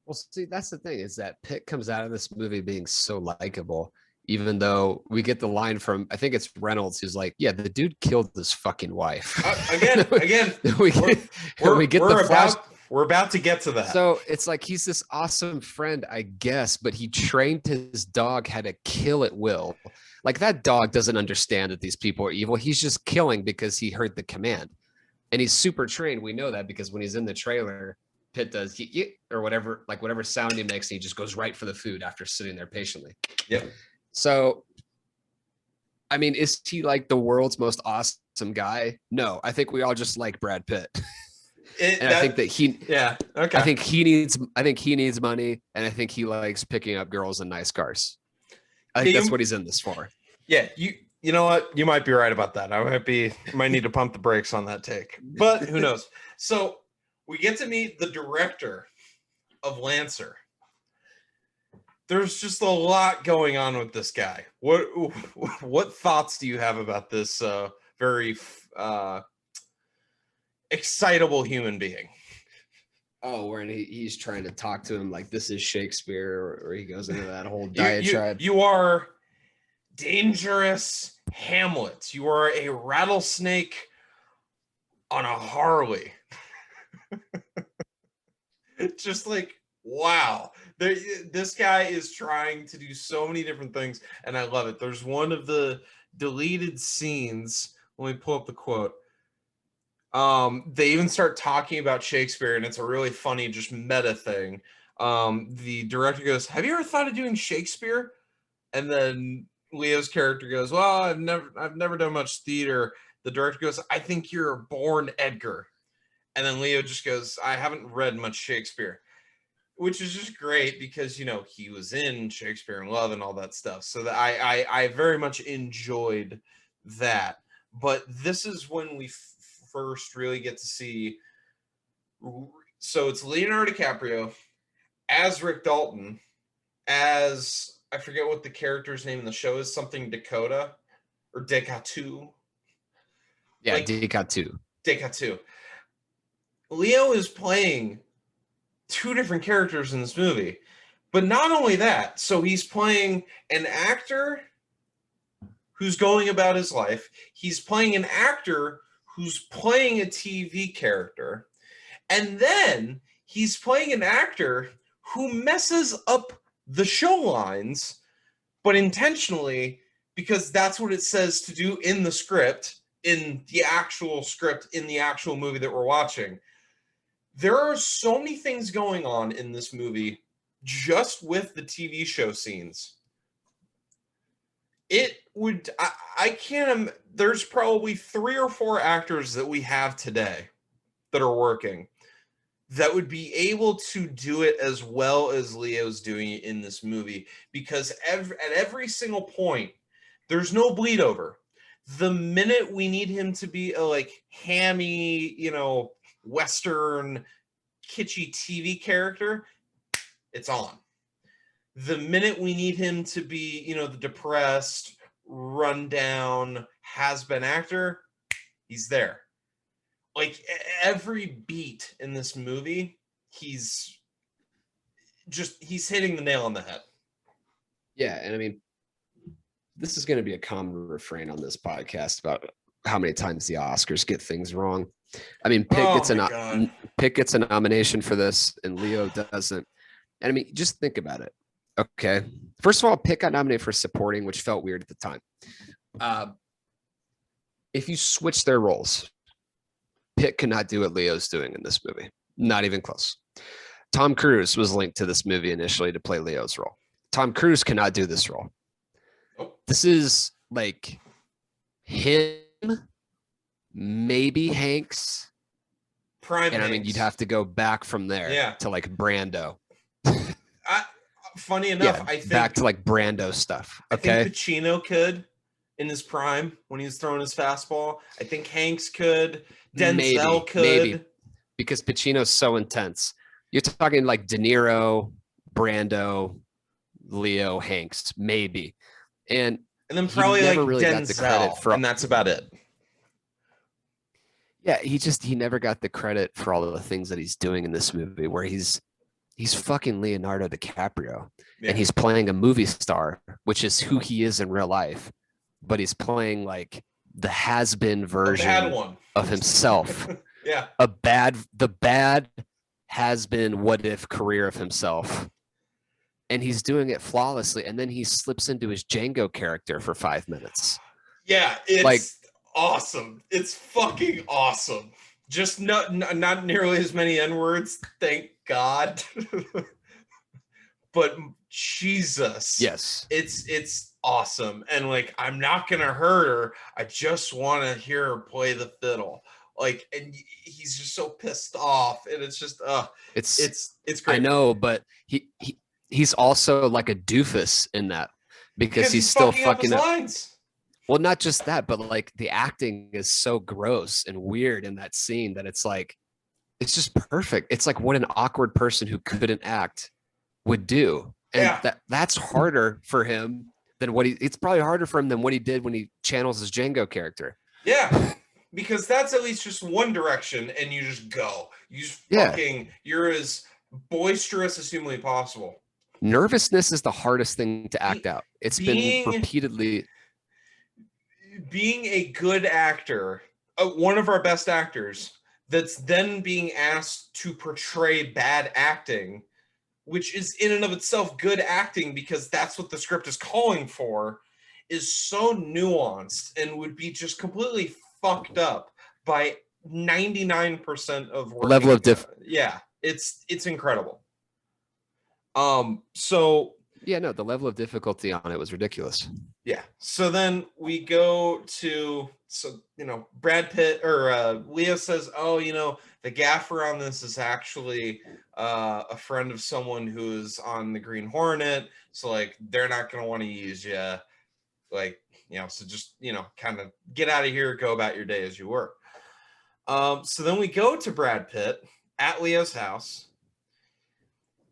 Well, see, that's the thing, is that Pitt comes out of this movie being so likable, even though we get the line from, I think it's Reynolds, who's like, yeah, the dude killed his fucking wife. Again, we're about to get to that. So it's like, he's this awesome friend, I guess, but he trained his dog how to kill at will. Like, that dog doesn't understand that these people are evil. He's just killing because he heard the command. And he's super trained. We know that because when he's in the trailer, Pitt does or whatever, like whatever sound he makes, and he just goes right for the food after sitting there patiently. Yep. So, I mean, is he like the world's most awesome guy? No, I think we all just like Brad Pitt. I think that I think he needs money, and I think he likes picking up girls in nice cars. I think that's what he's in this for. Yeah, you know what? You might be right about that. I might need to pump the brakes on that take, but who knows? So we get to meet the director of Lancer. There's just a lot going on with this guy. What thoughts do you have about this very excitable human being? Oh, where he's trying to talk to him like this is Shakespeare, or he goes into that whole diatribe. You are dangerous Hamlet. You are a rattlesnake on a Harley. It's just like, wow. This guy is trying to do so many different things, and I love it. There's one of the deleted scenes. Let me pull up the quote. They even start talking about Shakespeare, and it's a really funny, just meta thing. The director goes, "Have you ever thought of doing Shakespeare?" And then Leo's character goes, "Well, I've never done much theater." The director goes, "I think you're a born Edgar." And then Leo just goes, "I haven't read much Shakespeare," which is just great because, you know, he was in Shakespeare in Love and all that stuff. So that I very much enjoyed that. But this is when we first really get to see. So it's Leonardo DiCaprio as Rick Dalton, as I forget what the character's name in the show is, something Dakota or Dekatu. Yeah, like, Dekatu. Leo is playing two different characters in this movie. But not only that, so he's playing an actor who's going about his life. He's playing an actor who's playing a TV character. And then he's playing an actor who messes up the show lines, but intentionally, because that's what it says to do in the script, in the actual movie that we're watching. There are so many things going on in this movie just with the TV show scenes. It would, I can't, there's probably 3 or 4 actors that we have today that are working that would be able to do it as well as Leo's doing it in this movie, because at every single point, there's no bleed over. The minute we need him to be a like hammy, you know, Western kitschy TV character, it's on. The minute we need him to be, you know, the depressed, rundown, has-been actor, he's there. Like every beat in this movie, he's hitting the nail on the head. Yeah, and I mean, this is going to be a common refrain on this podcast about how many times the Oscars get things wrong. I mean, Pitt gets a nomination for this, and Leo doesn't. And I mean, just think about it. Okay, first of all, Pitt got nominated for supporting, which felt weird at the time. If you switch their roles, Pitt cannot do what Leo's doing in this movie. Not even close. Tom Cruise was linked to this movie initially to play Leo's role. Tom Cruise cannot do this role. This is like him, maybe Hanks. Prime and Hanks. I mean, you'd have to go back from there to like Brando. Funny enough, I think back to like Brando stuff. Okay, I think Pacino could in his prime when he was throwing his fastball. I think Hanks could. Denzel could. Maybe. Because Pacino's so intense. You're talking like De Niro, Brando, Leo, Hanks, maybe. And then probably like really Denzel, got the credit for, and that's about it. Yeah, he never got the credit for all of the things that he's doing in this movie, where he's fucking Leonardo DiCaprio, and he's playing a movie star, which is who he is in real life, but he's playing like the has-been version of himself. The bad has-been what-if career of himself. And he's doing it flawlessly, and then he slips into his Django character for 5 minutes. Yeah, it's like awesome. It's fucking awesome. Just not nearly as many N-words, thank God. But Jesus. Yes. It's awesome. And like, I'm not gonna hurt her. I just want to hear her play the fiddle. Like, and he's just so pissed off. And it's just it's great. I know, but he's also like a doofus in that because he's still fucking up lines. Well, not just that, but like the acting is so gross and weird in that scene that it's like, it's just perfect. It's like what an awkward person who couldn't act would do. And that's harder for him than it's probably harder for him than what he did when he channels his Django character. Yeah. because that's at least just one direction, and you just go. You just fucking, you're as boisterous as humanly possible. Nervousness is the hardest thing to act out. It's been repeatedly. Being a good actor, one of our best actors, that's then being asked to portray bad acting, which is in and of itself good acting because that's what the script is calling for, is so nuanced and would be just completely fucked up by 99% of level of yeah, it's incredible. So yeah, no, the level of difficulty on it was ridiculous. Yeah. So then we go to, Brad Pitt or Leo says, oh, the gaffer on this is actually a friend of someone who's on the Green Hornet. So like, they're not going to want to use you. Like, so just, kind of get out of here, go about your day as you were. So then we go to Brad Pitt at Leo's house.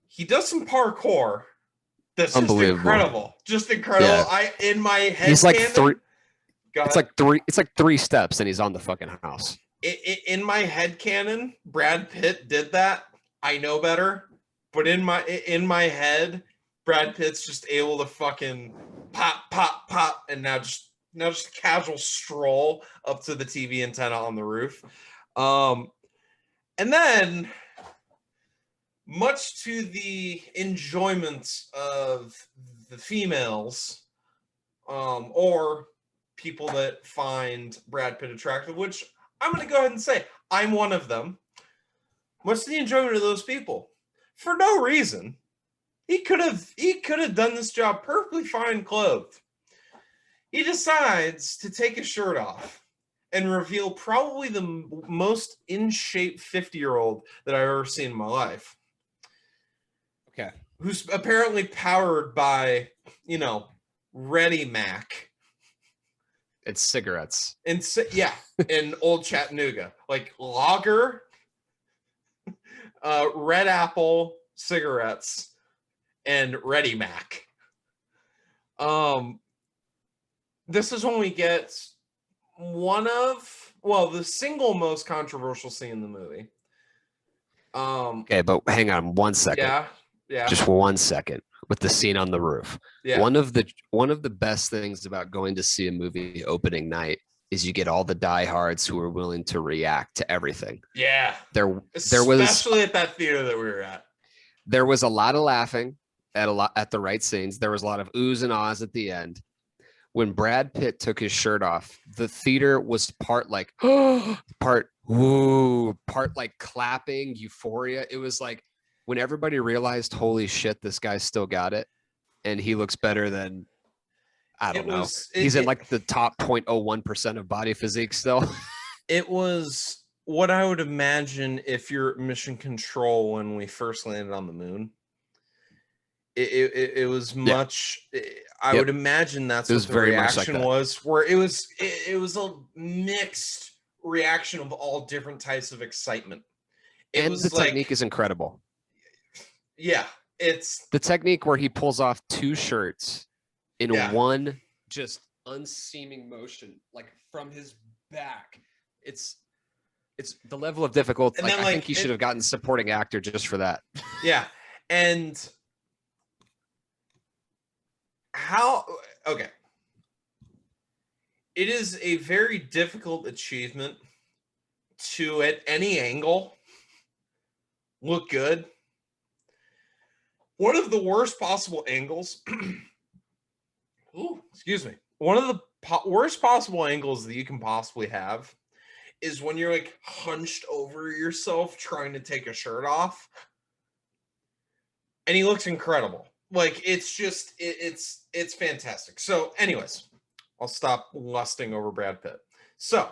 He does some parkour. That's just incredible. Just incredible. Yeah. In my head, he's like three. It's like three steps, and he's on the fucking house. In my head canon, Brad Pitt did that. I know better, but in my head, Brad Pitt's just able to fucking pop, and now just casual stroll up to the TV antenna on the roof, and then, much to the enjoyment of the females, or people that find Brad Pitt attractive, which I'm going to go ahead and say I'm one of them. Much to the enjoyment of those people, for no reason, he could have done this job perfectly fine clothed. He decides to take his shirt off and reveal probably the most in shape 50-year-old that I've ever seen in my life. Okay. Who's apparently powered by, Ready Mac. It's cigarettes. In Old Chattanooga. Like lager, Red Apple cigarettes, and Ready Mac. This is when we get the single most controversial scene in the movie. Okay, but hang on 1 second. Yeah. Just 1 second with the scene on the roof. Yeah. One of the best things about going to see a movie opening night is you get all the diehards who are willing to react to everything. Yeah. There was, especially at that theater that we were at. There was a lot of laughing at the right scenes. There was a lot of oohs and ahs at the end. When Brad Pitt took his shirt off, the theater was part like part like clapping, euphoria. It was like when everybody realized, holy shit, this guy's still got it, and he looks better than, I don't know. He's in like the top 0.01% of body physique still. It was what I would imagine if you're Mission Control when we first landed on the moon. It was much. I would imagine that's what the reaction was. Where it was a mixed reaction of all different types of excitement. And the technique is incredible. Yeah, it's the technique where he pulls off two shirts in one just unseeming motion, like from his back. It's the level of difficulty. Like, I think he should have gotten supporting actor just for that. Yeah, and okay. It is a very difficult achievement to, at any angle, look good. One of the worst possible angles, one of the worst possible angles that you can possibly have is when you're like hunched over yourself trying to take a shirt off. And he looks incredible. Like, it's just, it's fantastic. So anyways, I'll stop lusting over Brad Pitt. So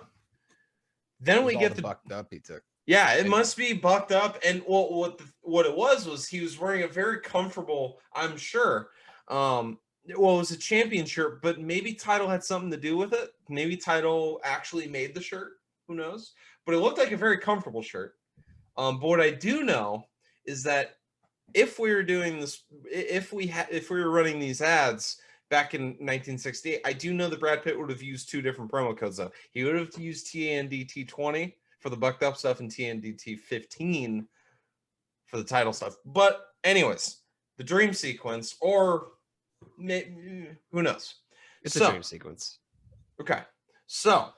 then we get the bucked up he took. Yeah, it must be bucked up. And what it was he was wearing a very comfortable, I'm sure. It was a champion shirt, but maybe Tidal had something to do with it. Maybe Tidal actually made the shirt. Who knows? But it looked like a very comfortable shirt. But what I do know is that if we were doing this, if we were running these ads back in 1968. I do know that Brad Pitt would have used 2 different promo codes though. He would have used TNDT 20 for the bucked up stuff and TNDT 15 for the title stuff. But anyways, the dream sequence, or who knows? It's a dream sequence. Okay, so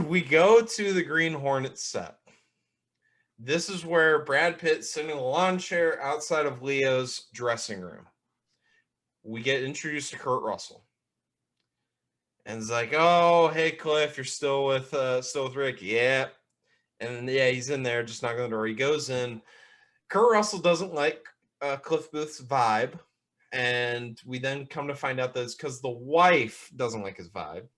we go to the Green Hornet set. This is where Brad Pitt's sitting in a lawn chair outside of Leo's dressing room. We get introduced to Kurt Russell. And it's like, oh, hey, Cliff, you're still with Rick? Yeah. And yeah, he's in there, just knocking on the door. He goes in. Kurt Russell doesn't like Cliff Booth's vibe. And we then come to find out that it's because the wife doesn't like his vibe.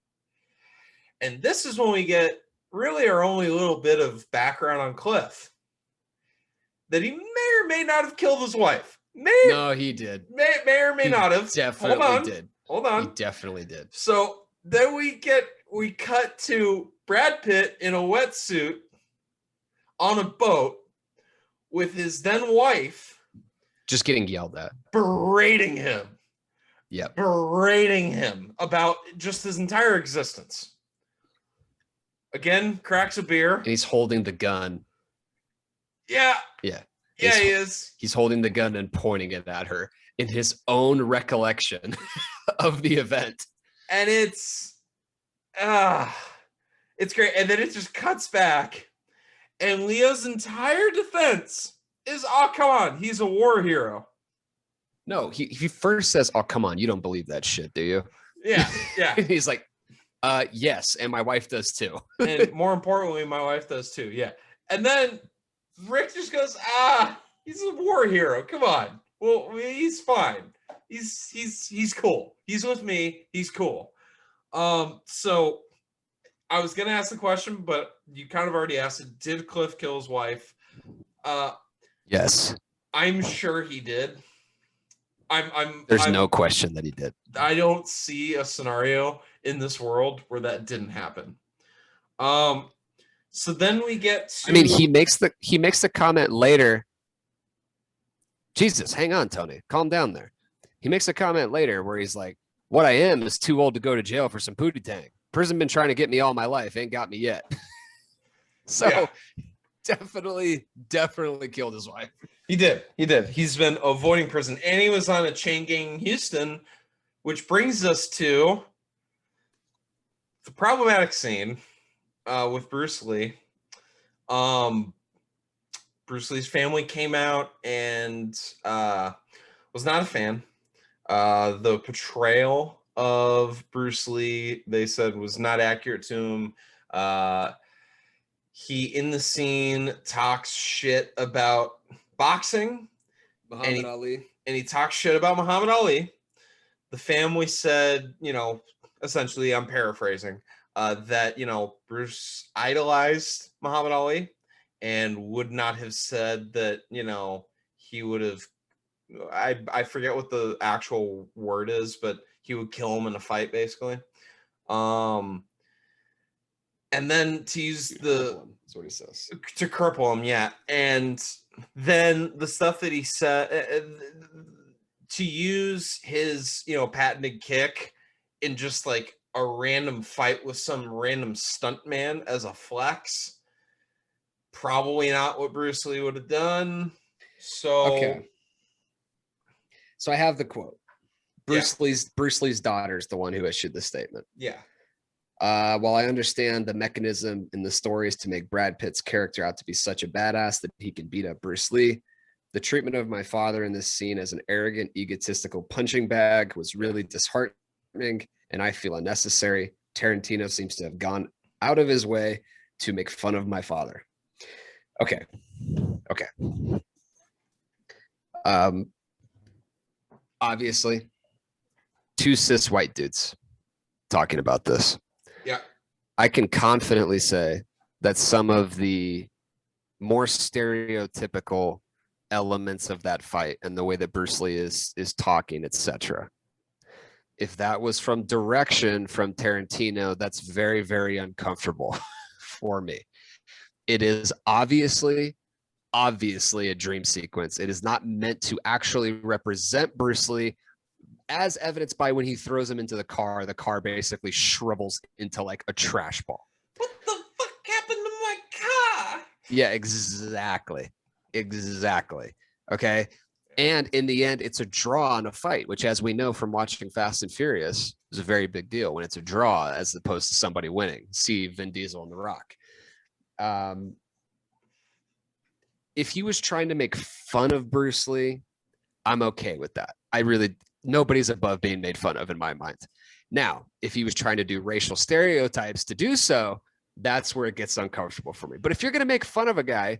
And this is when we get really our only little bit of background on Cliff. That he may or may not have killed his wife. No, he did. May or may not have. Definitely did. Hold on. He definitely did. So then we cut to Brad Pitt in a wetsuit on a boat with his then wife just getting yelled at, berating him. Yep. Berating him about just his entire existence. Again, cracks a beer. And he's holding the gun. Yeah. Yeah. He is. He's holding the gun and pointing it at her in his own recollection of the event. And it's great. And then it just cuts back. And Leo's entire defense is, oh, come on, he's a war hero. No, he first says, oh, come on, you don't believe that shit, do you? Yeah. He's like, yes, and my wife does too. And more importantly, my wife does too. Yeah. And then Rick just goes, he's a war hero. Come on. Well, he's fine. He's cool. He's with me. He's cool. So I was gonna ask the question, but you kind of already asked it. Did Cliff kill his wife? Yes. I'm sure he did. There's no question that he did. I don't see a scenario in this world where that didn't happen. So then we get to, I mean, he makes the comment later. Jesus, hang on, Tony. Calm down there. He makes a comment later where he's like, what I am is too old to go to jail for some pootie tang. Prison been trying to get me all my life, ain't got me yet. So yeah. definitely killed his wife. He did. He's been avoiding prison, and he was on a chain gang in Houston, which brings us to the problematic scene with Bruce Lee. Bruce Lee's family came out and was not a fan. The portrayal of Bruce Lee, they said, was not accurate to him. He, in the scene, talks shit about boxing. Muhammad Ali. And he talks shit about Muhammad Ali. The family said, essentially, I'm paraphrasing, that, Bruce idolized Muhammad Ali and would not have said that, he would have, I forget what the actual word is, but he would kill him in a fight, basically. And then to use that's what he says. To cripple him, yeah. And then the stuff that he said, to use his, patented kick in just like a random fight with some random stuntman as a flex, probably not what Bruce Lee would have done. So, okay. So I have the quote. Bruce Lee's daughter is the one who issued the statement. Yeah. While I understand the mechanism in the story is to make Brad Pitt's character out to be such a badass that he can beat up Bruce Lee, the treatment of my father in this scene as an arrogant, egotistical punching bag was really disheartening, and I feel unnecessary. Tarantino seems to have gone out of his way to make fun of my father. Okay. Obviously, 2 cis white dudes talking about this. Yeah. I can confidently say that some of the more stereotypical elements of that fight and the way that Bruce Lee is talking, etc. If that was from direction from Tarantino, that's very, very uncomfortable for me. It is obviously obviously a dream sequence. It is not meant to actually represent Bruce Lee, as evidenced by when he throws him into the car basically shrivels into like a trash ball. What the fuck happened to my car? Yeah, exactly. Okay. And in the end, it's a draw on a fight, which, as we know from watching Fast and Furious, is a very big deal when it's a draw as opposed to somebody winning. See Vin Diesel and The Rock. If he was trying to make fun of Bruce Lee, I'm okay with that. Nobody's above being made fun of in my mind. Now, if he was trying to do racial stereotypes to do so, that's where it gets uncomfortable for me. But if you're going to make fun of a guy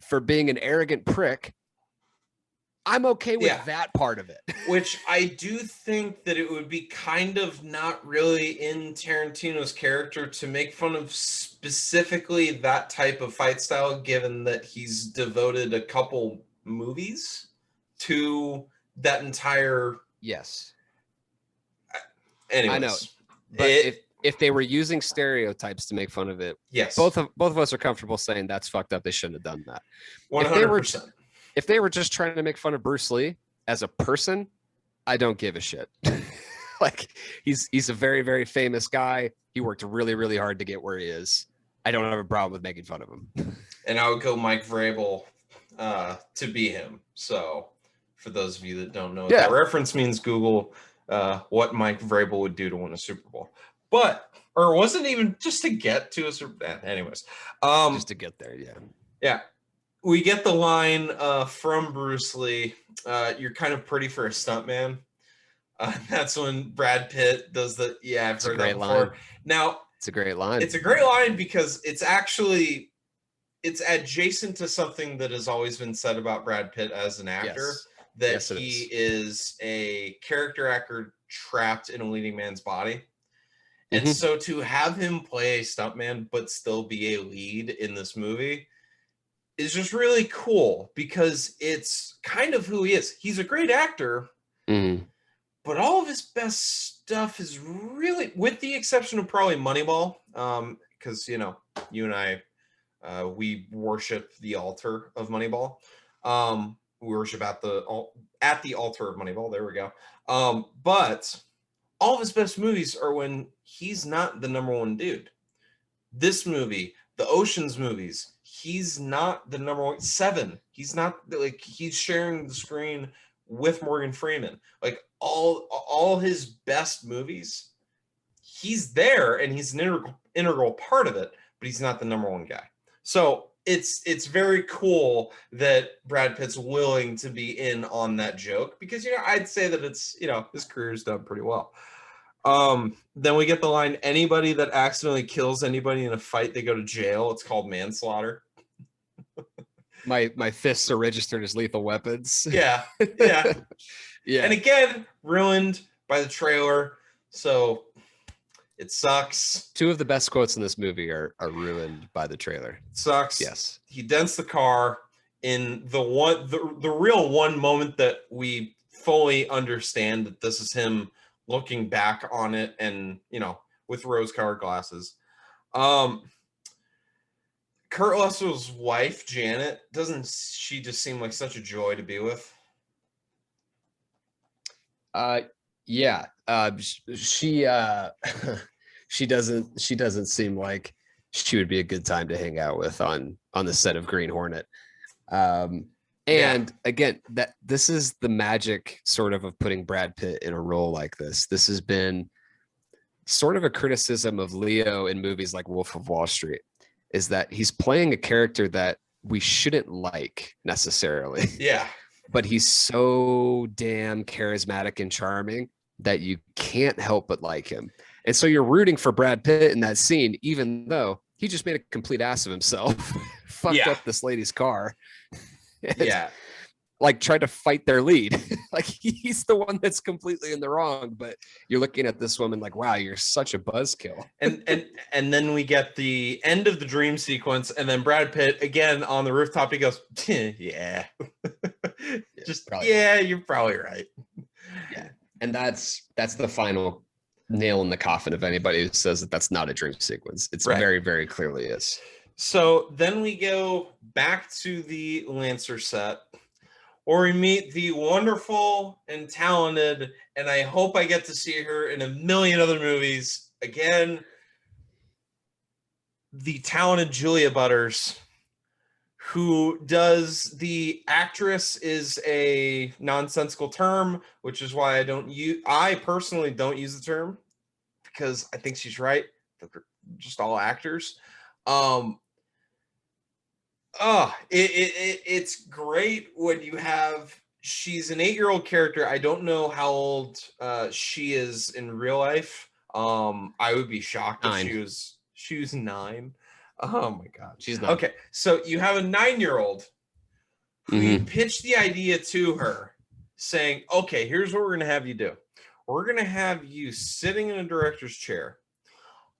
for being an arrogant prick, I'm okay with that part of it. Which I do think that it would be kind of not really in Tarantino's character to make fun of specifically that type of fight style, given that he's devoted a couple movies to that entire. Yes. Anyways, I know. But if they were using stereotypes to make fun of it, yes, both of us are comfortable saying that's fucked up. They shouldn't have done that. 100%. If they were just trying to make fun of Bruce Lee as a person, I don't give a shit. Like he's a very, very famous guy. He worked really, really hard to get where he is. I don't have a problem with making fun of him. And I would go Mike Vrabel to be him. So for those of you that don't know what that reference means, Google what Mike Vrabel would do to win a Super Bowl. Or wasn't even just to get to a Super Bowl. Anyways. Just to get there, yeah. Yeah. We get the line from Bruce Lee, you're kind of pretty for a stuntman. That's when Brad Pitt does the, I've heard that before. Line. Now, it's a great line. It's a great line because it's adjacent to something that has always been said about Brad Pitt as an actor, that he is a character actor trapped in a leading man's body. And so to have him play a stuntman but still be a lead in this movie is just really cool because it's kind of who he is. He's a great actor, but all of his best stuff is really, with the exception of probably Moneyball, because, you and I, we worship the altar of Moneyball. We worship at the altar of Moneyball. There we go. But all of his best movies are when he's not the number one dude. This movie, the Ocean's movies, he's not the number one. Seven, he's not, like, he's sharing the screen with Morgan Freeman. Like all his best movies, he's there and he's an integral part of it, but he's not the number one guy. So it's very cool that Brad Pitt's willing to be in on that joke because, I'd say that it's, his career's done pretty well. Then we get the line, anybody that accidentally kills anybody in a fight, they go to jail. It's called manslaughter. My fists are registered as lethal weapons. Yeah. And again, ruined by the trailer. So it sucks. Two of the best quotes in this movie are ruined by the trailer. It sucks. Yes. He dents the car in the real one moment that we fully understand that this is him looking back on it and, with rose-colored glasses. Kurt Russell's wife, Janet, doesn't she just seem like such a joy to be with? Yeah. She she doesn't seem like she would be a good time to hang out with on the set of Green Hornet. And again, that this is the magic sort of putting Brad Pitt in a role like this. This has been sort of a criticism of Leo in movies like Wolf of Wall Street, is that he's playing a character that we shouldn't like necessarily. Yeah. But he's so damn charismatic and charming that you can't help but like him. And so you're rooting for Brad Pitt in that scene, even though he just made a complete ass of himself, fucked up this lady's car. Like tried to fight their lead. Like he's the one that's completely in the wrong, but you're looking at this woman like, wow, you're such a buzzkill. And then we get the end of the dream sequence, and then Brad Pitt again on the rooftop. He goes, yeah, you're probably right. Yeah, and that's the final nail in the coffin of anybody who says that that's not a dream sequence. It's very, very clearly is. So then we go back to the Lancer set, where we meet the wonderful and talented, and I hope I get to see her in a million other movies again, the talented Julia Butters, who does the actress is a nonsensical term, which is why I personally don't use the term, because I think she's right. They're just all actors. It's great when you have. She's an 8-year-old character. I don't know how old she is in real life. I would be shocked if she was 9. Oh my god, she's 9. Okay, so you have a 9-year-old who you pitch the idea to her, saying, "Okay, here's what we're gonna have you do. We're gonna have you sitting in a director's chair.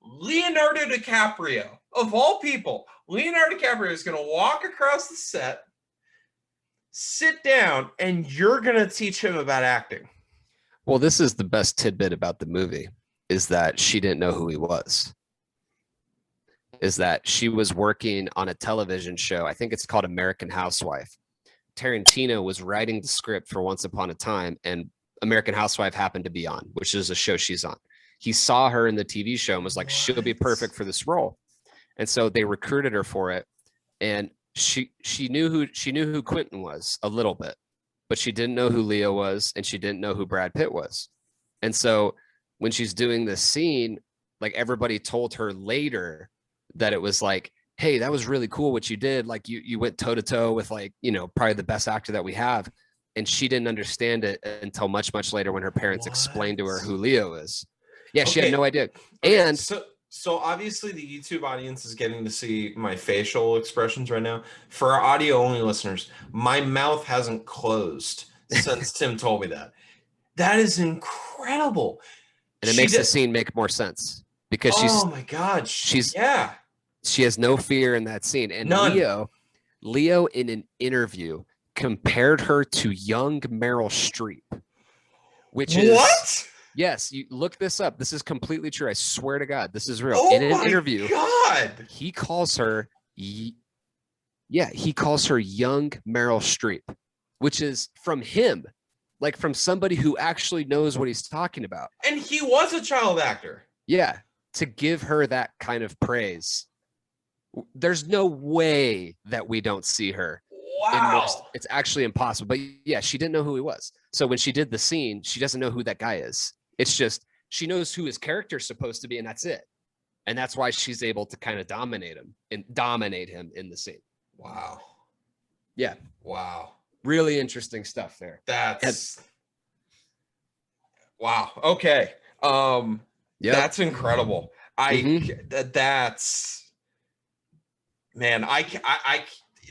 Leonardo DiCaprio, of all people, Leonardo DiCaprio is going to walk across the set, sit down, and you're going to teach him about acting." Well, this is the best tidbit about the movie, is that she didn't know who he was. Is that she was working on a television show. I think it's called American Housewife. Tarantino was writing the script for Once Upon a Time, and American Housewife happened to be on, which is a show she's on. He saw her in the TV show and was like, she'll be perfect for this role. And so they recruited her for it. And she knew who Quentin was a little bit, but she didn't know who Leo was, and she didn't know who Brad Pitt was. And so when she's doing this scene, like, everybody told her later that it was like, hey, that was really cool what you did. Like, you went toe to toe with, like, you know, probably the best actor that we have. And she didn't understand it until much, much later when her parents explained to her who Leo is. Yeah, she had no idea. Okay, And so obviously the YouTube audience is getting to see my facial expressions right now. For our audio only listeners, my mouth hasn't closed since Tim told me that. That is incredible. And it makes the scene make more sense, because my god, she has no fear in that scene. And none. Leo in an interview compared her to young Meryl Streep, which is what? Yes, you look this up. This is completely true. I swear to God, this is real. Oh, in an interview, God, he calls her young Meryl Streep, which is from him, like from somebody who actually knows what he's talking about. And he was a child actor. Yeah, to give her that kind of praise, there's no way that we don't see her. Wow. It's actually impossible. But yeah, she didn't know who he was. So when she did the scene, she doesn't know who that guy is. It's just, she knows who his character's supposed to be, and that's it. And that's why she's able to kind of dominate him in the scene. Wow. Yeah. Wow. Really interesting stuff there. Wow. Okay. That's incredible. That's, man,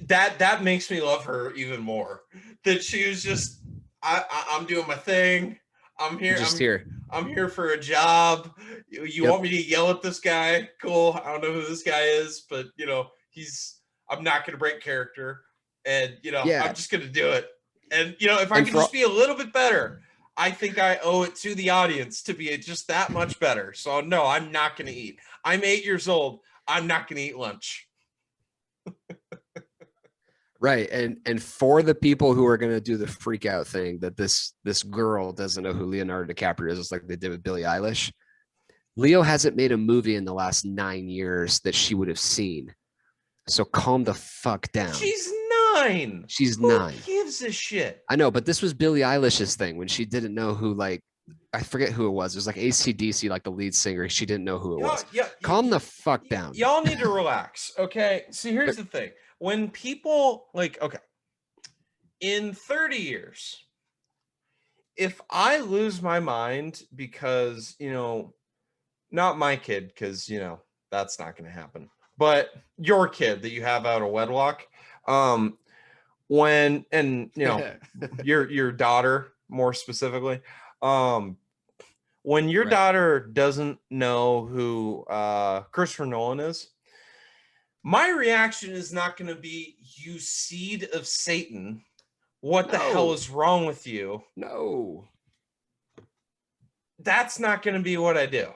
that makes me love her even more. That she was just, I'm doing my thing. I'm here. I'm here for a job. You want me to yell at this guy? Cool. I don't know who this guy is, but you know, I'm not going to break character, and you know, I'm just going to do it. And you know, if I can just be a little bit better, I think I owe it to the audience to be just that much better. So no, I'm not going to eat. I'm 8 years old. I'm not going to eat lunch. Right. And for the people who are going to do the freak out thing that this girl doesn't know who Leonardo DiCaprio is, like they did with Billie Eilish. Leo hasn't made a movie in the last 9 years that she would have seen. So calm the fuck down. She's 9. She's Who 9. Who gives a shit? I know, but this was Billie Eilish's thing when she didn't know who, like, I forget who it was. It was like AC/DC, like the lead singer. She didn't know who it was. Calm the fuck down. Y'all need to relax. Okay. See, here's the thing. When people in 30 years, if I lose my mind because, you know, not my kid, because, you know, that's not going to happen, but your kid that you have out of wedlock, when, and, you know, your daughter more specifically, when your daughter doesn't know who Christopher Nolan is, my reaction is not going to be, you seed of Satan. What the hell is wrong with you? No. That's not going to be what I do.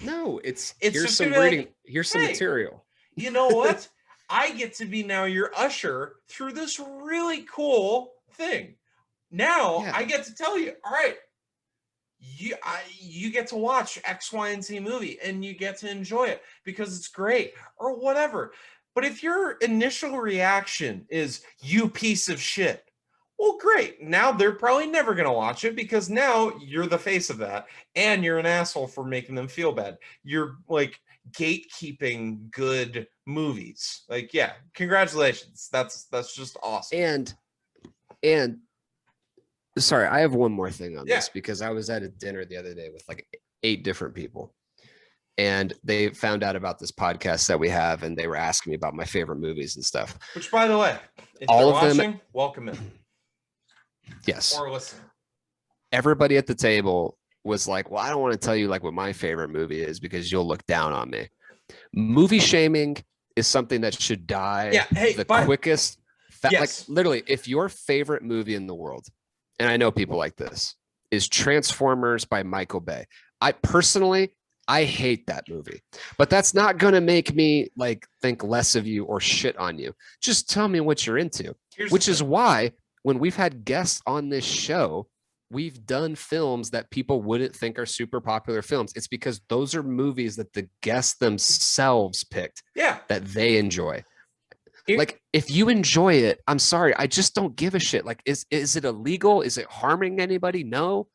No, it's here's some reading. Here's some material. You know what? I get to be now your usher through this really cool thing. Now I get to tell you, all right, you get to watch X, Y, and Z movie and you get to enjoy it because it's great or whatever. But if your initial reaction is you piece of shit, well, great. Now they're probably never going to watch it because now you're the face of that and you're an asshole for making them feel bad. You're like gatekeeping good movies. Like, yeah, congratulations. That's just awesome. And sorry, I have one more thing on this because I was at a dinner the other day with like 8 different people. And they found out about this podcast that we have, and they were asking me about my favorite movies and stuff. Which, by the way, if all they're of watching, them, welcome in. Yes. Or listen. Everybody at the table was like, well, I don't want to tell you like what my favorite movie is because you'll look down on me. Movie shaming is something that should die quickest. Like literally, if your favorite movie in the world, and I know people like this, is Transformers by Michael Bay. I hate that movie, but that's not going to make me like think less of you or shit on you. Just tell me what you're into, which is why when we've had guests on this show, we've done films that people wouldn't think are super popular films. It's because those are movies that the guests themselves picked that they enjoy. Like, if you enjoy it, I'm sorry, I just don't give a shit. Like, is it illegal? Is it harming anybody? No.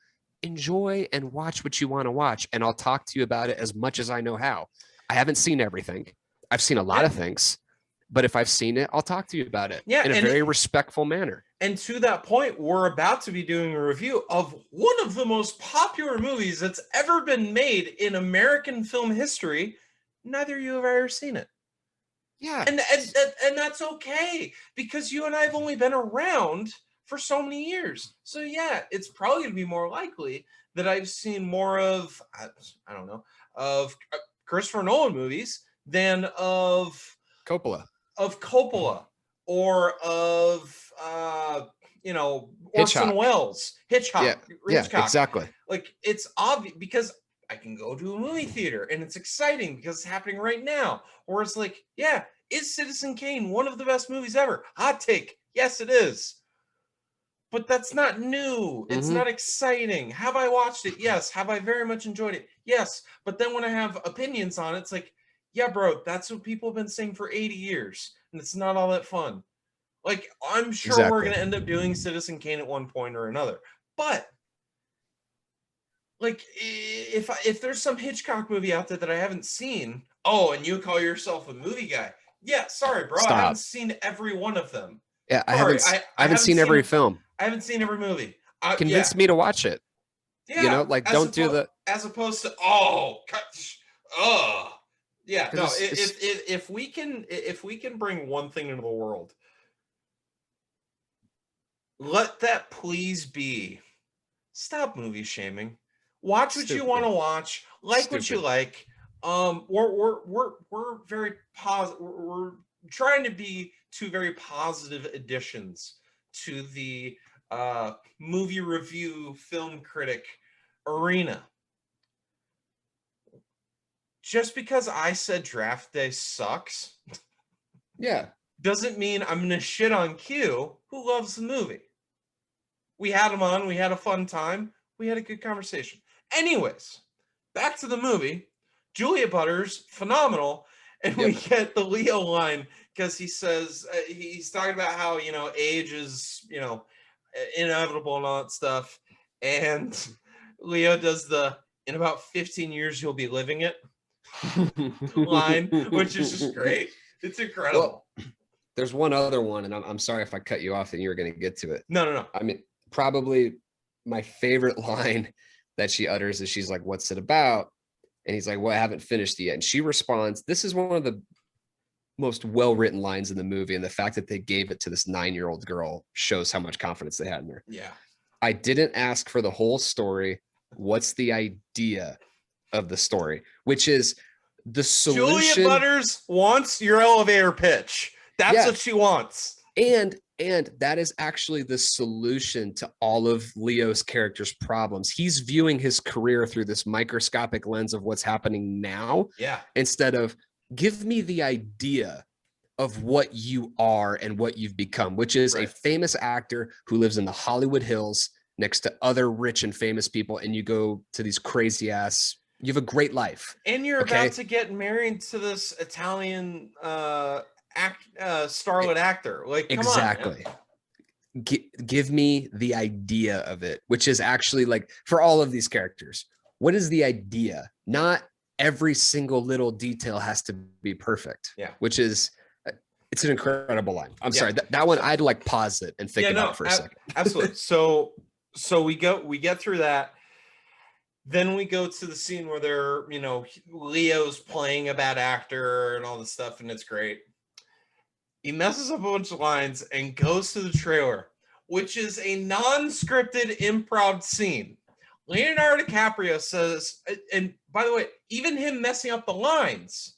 Enjoy and watch what you want to watch, and I'll talk to you about it as much as I know how. I haven't seen everything. I've seen a lot of things, but if I've seen it, I'll talk to you about it in a very respectful manner. And to that point, we're about to be doing a review of one of the most popular movies that's ever been made in American film history. Neither of you have ever seen it. Yeah. And that's okay, because you and I have only been around for so many years. So yeah, it's probably gonna be more likely that I've seen more of, I don't know, of Christopher Nolan movies than of Coppola or of Orson Welles, Hitchcock. Yeah, exactly. Like, it's obvious because I can go to a movie theater and it's exciting because it's happening right now. Or it's like, yeah, is Citizen Kane one of the best movies ever? Hot take. Yes, it is. But that's not new. It's not exciting. Have I watched it? Yes. Have I very much enjoyed it? Yes. But then when I have opinions on it, it's like, yeah, bro, that's what people have been saying for 80 years. And it's not all that fun. Like, I'm sure we're going to end up doing Citizen Kane at one point or another. But, like, if there's some Hitchcock movie out there that I haven't seen, and you call yourself a movie guy. Yeah, sorry, bro. I haven't seen every one of them. Yeah, I haven't seen every film. I haven't seen every movie. Convince me to watch it. Yeah, like, don't do the as opposed to yeah. No, if we can bring one thing into the world, let that please be stop movie shaming. Watch what you want to watch. Like what you like. We're very positive. We're trying to be two very positive additions to the movie review film critic arena. Just because I said Draft Day sucks, doesn't mean I'm gonna shit on Q, who loves the movie. We had him on, we had a fun time, we had a good conversation. Anyways, back to the movie. Julia Butters, phenomenal, and we get the Leo line because he says he's talking about how age is inevitable and all that stuff, and Leo does the "in about 15 years you'll be living it" line, which is just great. It's incredible. Well, there's one other one, and I'm sorry if I cut you off and you were going to get to it. No. I mean, probably my favorite line that she utters is she's like, "What's it about?" And he's like, "Well, I haven't finished it yet." And she responds, this is one of the most well-written lines in the movie. And the fact that they gave it to this 9-year-old girl shows how much confidence they had in her. Yeah. "I didn't ask for the whole story. What's the idea of the story?" Which is the solution. Julia Butters wants your elevator pitch. That's what she wants. And that is actually the solution to all of Leo's character's problems. He's viewing his career through this microscopic lens of what's happening now. Yeah. Instead of, give me the idea of what you are and what you've become, which is a famous actor who lives in the Hollywood Hills next to other rich and famous people, and you go to these crazy ass, you have a great life. And you're about to get married to this Italian starlet actor. Like, come exactly. on, give me the idea of it, which is actually like for all of these characters, what is the idea? Not every single little detail has to be perfect. Yeah. Which is, it's an incredible line. I'm sorry. That one, I'd like pause it and think about it for a second. Absolutely. So we get through that. Then we go to the scene where they're, Leo's playing a bad actor and all this stuff, and it's great. He messes up a bunch of lines and goes to the trailer, which is a non-scripted improv scene. Leonardo DiCaprio says, and by the way, even him messing up the lines,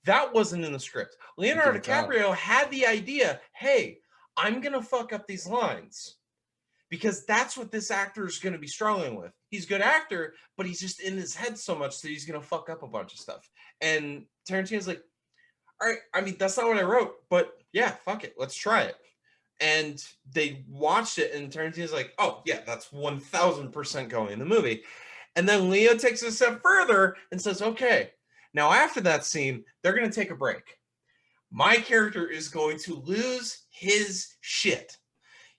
that wasn't in the script. Leonardo DiCaprio had the idea, hey, I'm going to fuck up these lines because that's what this actor is going to be struggling with. He's a good actor, but he's just in his head so much that he's going to fuck up a bunch of stuff. And Tarantino's like, all right, I mean, that's not what I wrote, but yeah, fuck it. Let's try it. And they watched it, and Tarantino's like, oh, yeah, that's 1000% going in the movie. And then Leo takes it a step further and says, okay, now after that scene, they're going to take a break. My character is going to lose his shit.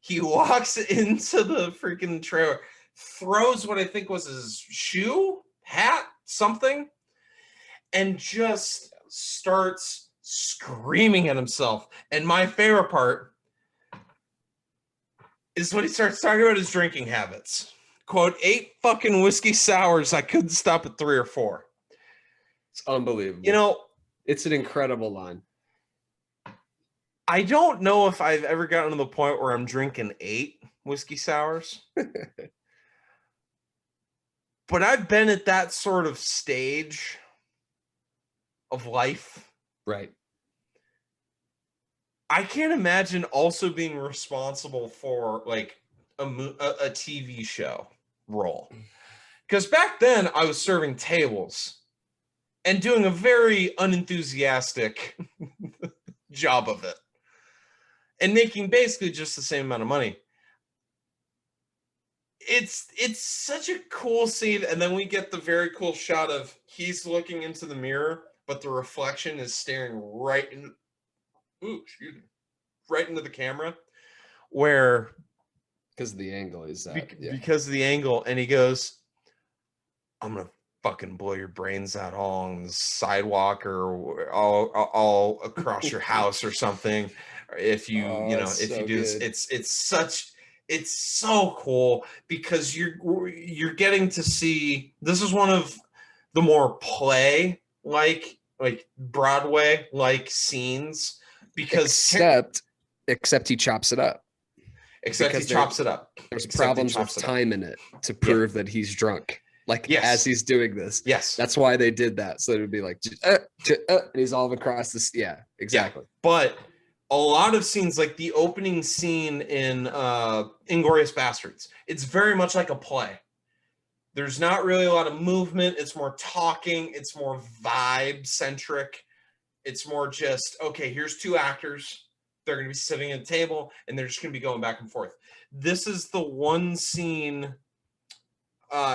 He walks into the freaking trailer, throws what I think was his shoe, hat, something, and just starts screaming at himself. And my favorite part is when he starts talking about his drinking habits. Quote, 8 fucking whiskey sours. I couldn't stop at 3 or 4. It's unbelievable. It's an incredible line. I don't know if I've ever gotten to the point where I'm drinking 8 whiskey sours. But I've been at that sort of stage of life. Right. I can't imagine also being responsible for like a TV show role. Because back then I was serving tables and doing a very unenthusiastic job of it and making basically just the same amount of money. It's such a cool scene. And then we get the very cool shot of he's looking into the mirror, but the reflection is staring right into the camera, where because the angle is that because of the angle, and he goes, I'm gonna fucking blow your brains out all on the sidewalk or all across your house or something. If you if you do this, it's so cool because you're getting to see, this is one of the more play like Broadway like scenes, because except he chops it up. There's problems with time in it to prove that he's drunk. As he's doing this. Yes. That's why they did that. So it would be like, and he's all across this. Yeah, exactly. Yeah. But a lot of scenes, like the opening scene in Inglourious Bastards, it's very much like a play. There's not really a lot of movement. It's more talking. It's more vibe centric. It's more just, okay, here's 2 actors. They're going to be sitting at a table and they're just going to be going back and forth. This is the one scene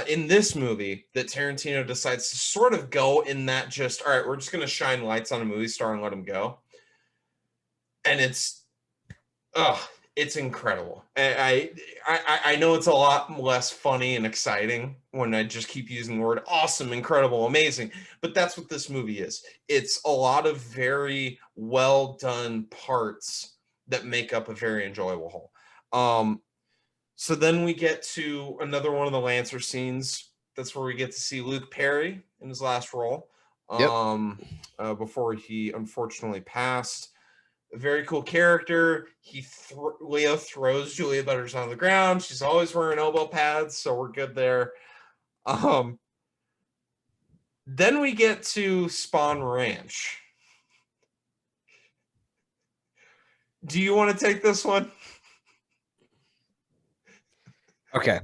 in this movie that Tarantino decides to sort of go in that just, all right, we're just going to shine lights on a movie star and let him go. And it's incredible. I know it's a lot less funny and exciting when I just keep using the word awesome, incredible, amazing, but that's what this movie is. It's a lot of very well done parts that make up a very enjoyable whole. So then we get to another one of the Lancer scenes. That's where we get to see Luke Perry in his last role. Before he unfortunately passed. A very cool character. Leo throws Julia Butters on the ground. She's always wearing elbow pads, so we're good there. Then we get to Spawn Ranch. Do you want to take this one? Okay.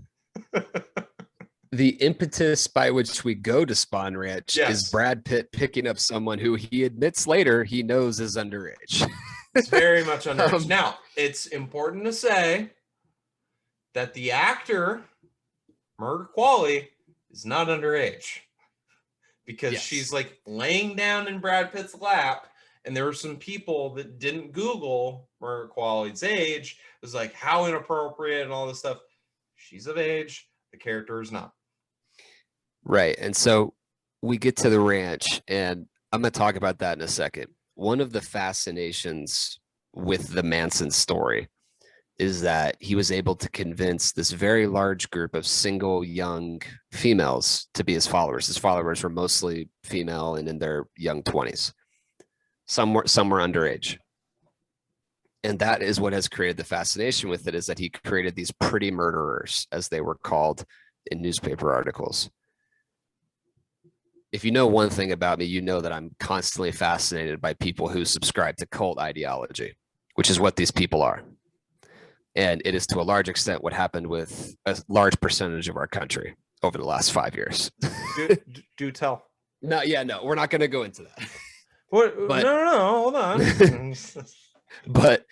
the impetus by which we go to Spawn Ranch is Brad Pitt picking up someone who he admits later he knows is underage. It's very much underage. Now, it's important to say that the actor, Margaret Qualley, is not underage, because she's like laying down in Brad Pitt's lap, and there were some people that didn't Google Margaret Qualley's age. It was like, how inappropriate and all this stuff. She's of age. The character is not. Right. And so we get to the ranch, and I'm going to talk about that in a second. One of the fascinations with the Manson story is that he was able to convince this very large group of single young females to be his followers. His followers were mostly female and in their young 20s. Some were underage. And that is what has created the fascination with it, is that he created these pretty murderers, as they were called in newspaper articles. If you know one thing about me, you know that I'm constantly fascinated by people who subscribe to cult ideology, which is what these people are. And it is to a large extent what happened with a large percentage of our country over the last 5 years. Do tell. No, we're not going to go into that. What? But, no, hold on. But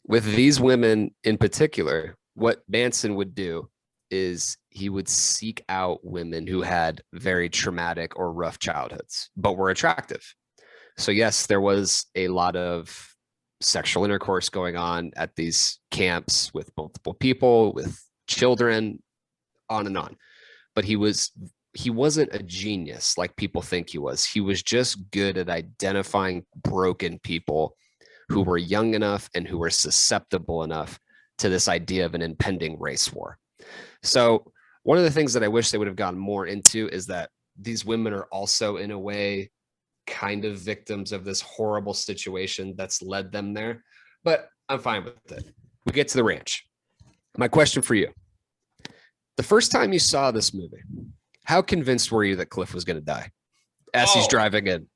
with these women in particular, what Manson would do is he would seek out women who had very traumatic or rough childhoods, but were attractive. So yes, there was a lot of sexual intercourse going on at these camps with multiple people, with children, on and on. But he wasn't a genius like people think he was. He was just good at identifying broken people who were young enough and who were susceptible enough to this idea of an impending race war. So one of the things that I wish they would have gotten more into is that these women are also, in a way, kind of victims of this horrible situation that's led them there. But I'm fine with it. We get to the ranch. My question for you: the first time you saw this movie, how convinced were you that Cliff was going to die as he's driving in?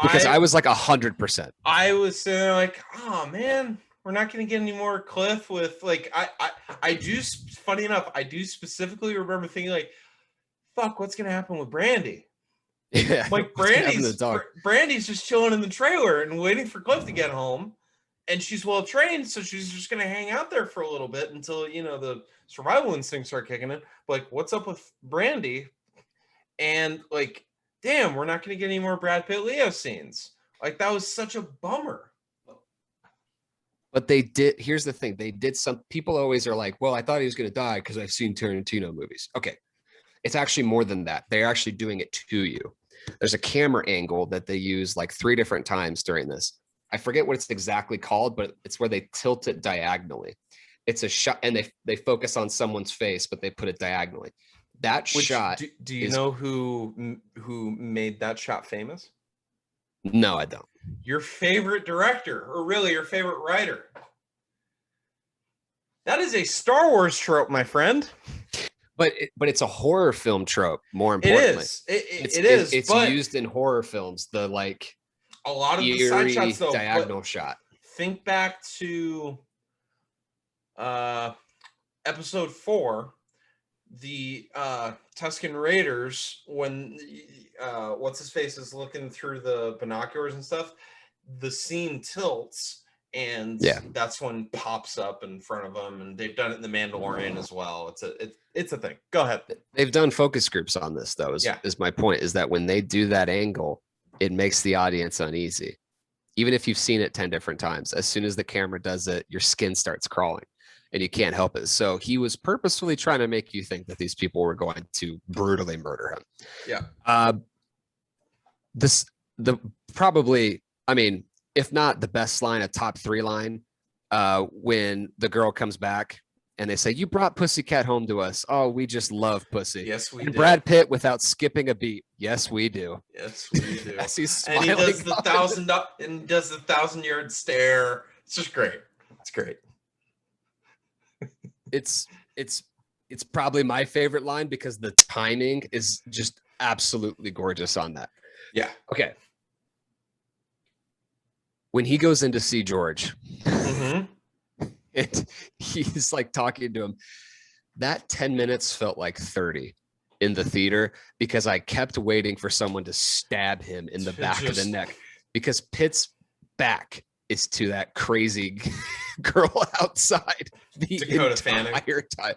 Because I was like 100%. I was sitting there like, oh man, we're not going to get any more Cliff with like, I do, funny enough, I do specifically remember thinking like, fuck, what's going to happen with Brandy? Yeah. Like Brandy's just chilling in the trailer and waiting for Cliff to get home. And she's well trained, so she's just going to hang out there for a little bit until, the survival instincts start kicking in. But like, what's up with Brandy? And like, damn, we're not going to get any more Brad Pitt Leo scenes. Like, that was such a bummer. But they did. Here's the thing. They did some. People always are like, well, I thought he was going to die because I've seen Tarantino movies. Okay. It's actually more than that. They're actually doing it to you. There's a camera angle that they use like 3 different times during this. I forget what it's exactly called, but it's where they tilt it diagonally. It's a shot, and they focus on someone's face, but they put it diagonally. That shot. Do you know who made that shot famous? No, I don't. Your favorite director, or really your favorite writer. That is a Star Wars trope, my friend. But it's a horror film trope. More importantly, it's used in horror films. The like a lot of the side shots, though, diagonal shot. Think back to episode 4, the Tusken Raiders, when what's his face is looking through the binoculars and stuff. The scene tilts. And that's when pops up in front of them, and they've done it in The Mandalorian as well. It's a thing. Go ahead. They've done focus groups on this, though. Is my point, is that when they do that angle, it makes the audience uneasy. Even if you've seen it 10 different times, as soon as the camera does it, your skin starts crawling, and you can't help it. So he was purposefully trying to make you think that these people were going to brutally murder him. Yeah. If not the best line, a top 3 line, when the girl comes back and they say, "You brought Pussycat home to us. Oh, we just love pussy." Yes, we do. do. Brad Pitt without skipping a beat. Yes, we do. Yes, we do. As he's and he does the smiling. 1,000-yard stare. It's just great. It's great. It's probably my favorite line because the timing is just absolutely gorgeous on that. Yeah. Okay. When he goes in to see George, and he's like talking to him, that 10 minutes felt like 30 in the theater because I kept waiting for someone to stab him in the back of the neck, because Pitt's back is to that crazy girl outside the Dakota entire time.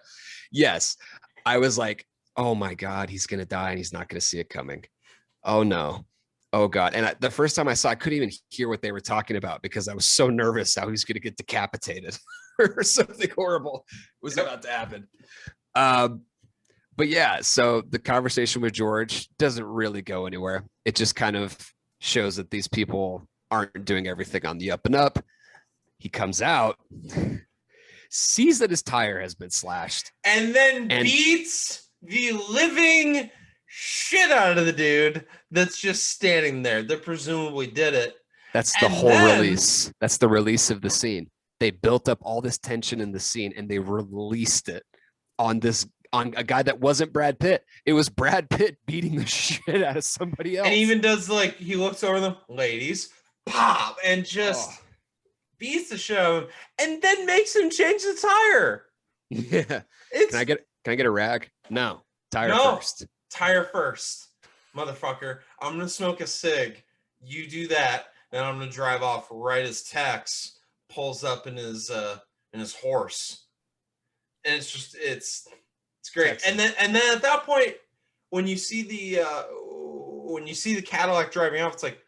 Yes. I was like, oh my God, he's going to die and he's not going to see it coming. Oh no. Oh God. And the first time I saw, I couldn't even hear what they were talking about because I was so nervous how he was going to get decapitated or something horrible was about to happen. But yeah, so the conversation with George doesn't really go anywhere. It just kind of shows that these people aren't doing everything on the up and up. He comes out, sees that his tire has been slashed, and then beats the living shit out of the dude that's just standing there that presumably did it. That's the whole release. That's the release of the scene. They built up all this tension in the scene and they released it on a guy that wasn't Brad Pitt. It was Brad Pitt beating the shit out of somebody else. And even does like, he looks over them, ladies, pop, and just beats the show and then makes him change the tire. Yeah. Can I get a rag? No. Tire first. Tire first. Motherfucker. I'm gonna smoke a cig. You do that, then I'm gonna drive off right as Tex pulls up in his horse. And it's just it's great. Excellent. And then at that point, when you see the Cadillac driving off, it's like,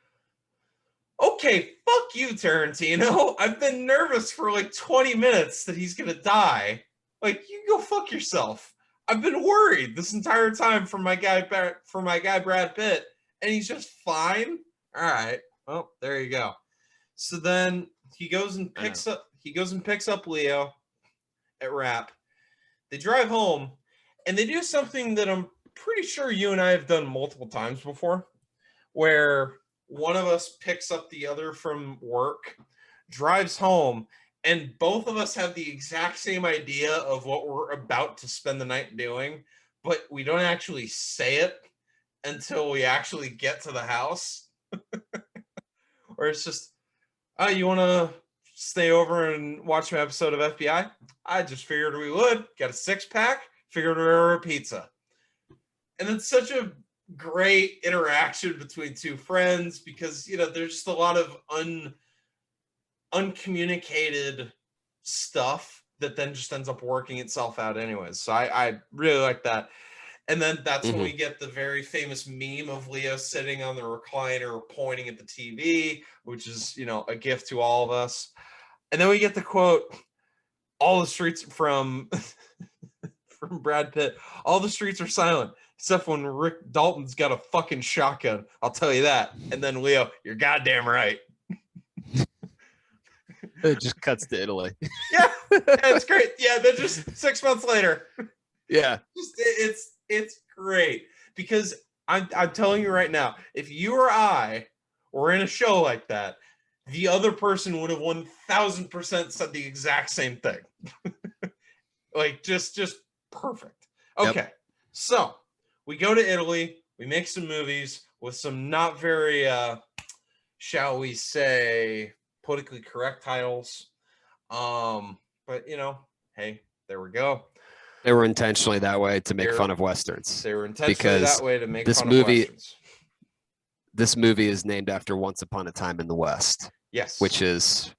okay, fuck you, Tarantino. I've been nervous for like 20 minutes that he's gonna die. Like, you go fuck yourself. I've been worried this entire time for my guy Brad Pitt, and he's just fine. All right. Well, there you go. So then he goes and picks up Leo at Rap. They drive home, and they do something that I'm pretty sure you and I have done multiple times before, where one of us picks up the other from work, drives home, and both of us have the exact same idea of what we're about to spend the night doing, but we don't actually say it until we actually get to the house. Or it's just, oh, you want to stay over and watch an episode of FBI? I just figured we would. Got a 6-pack, figured we'd order a pizza. And it's such a great interaction between two friends because, there's just a lot of uncommunicated stuff that then just ends up working itself out anyways. So I really like that. And then that's when we get the very famous meme of Leo sitting on the recliner pointing at the TV, which is, a gift to all of us. And then we get the quote, all the streets from Brad Pitt, all the streets are silent, except when Rick Dalton's got a fucking shotgun. I'll tell you that. And then Leo, you're goddamn right. It just cuts to Italy. Yeah, it's great. Yeah, then just 6 months later. Yeah. It's great because I'm telling you right now, if you or I were in a show like that, the other person would have 1000% said the exact same thing. Like just perfect. Okay. So we go to Italy, we make some movies with some not very shall we say politically correct titles. But hey, there we go. They were intentionally that way to make fun of Westerns. They were intentionally that way to make fun of Westerns. This movie is named after Once Upon a Time in the West. Yes. Which is,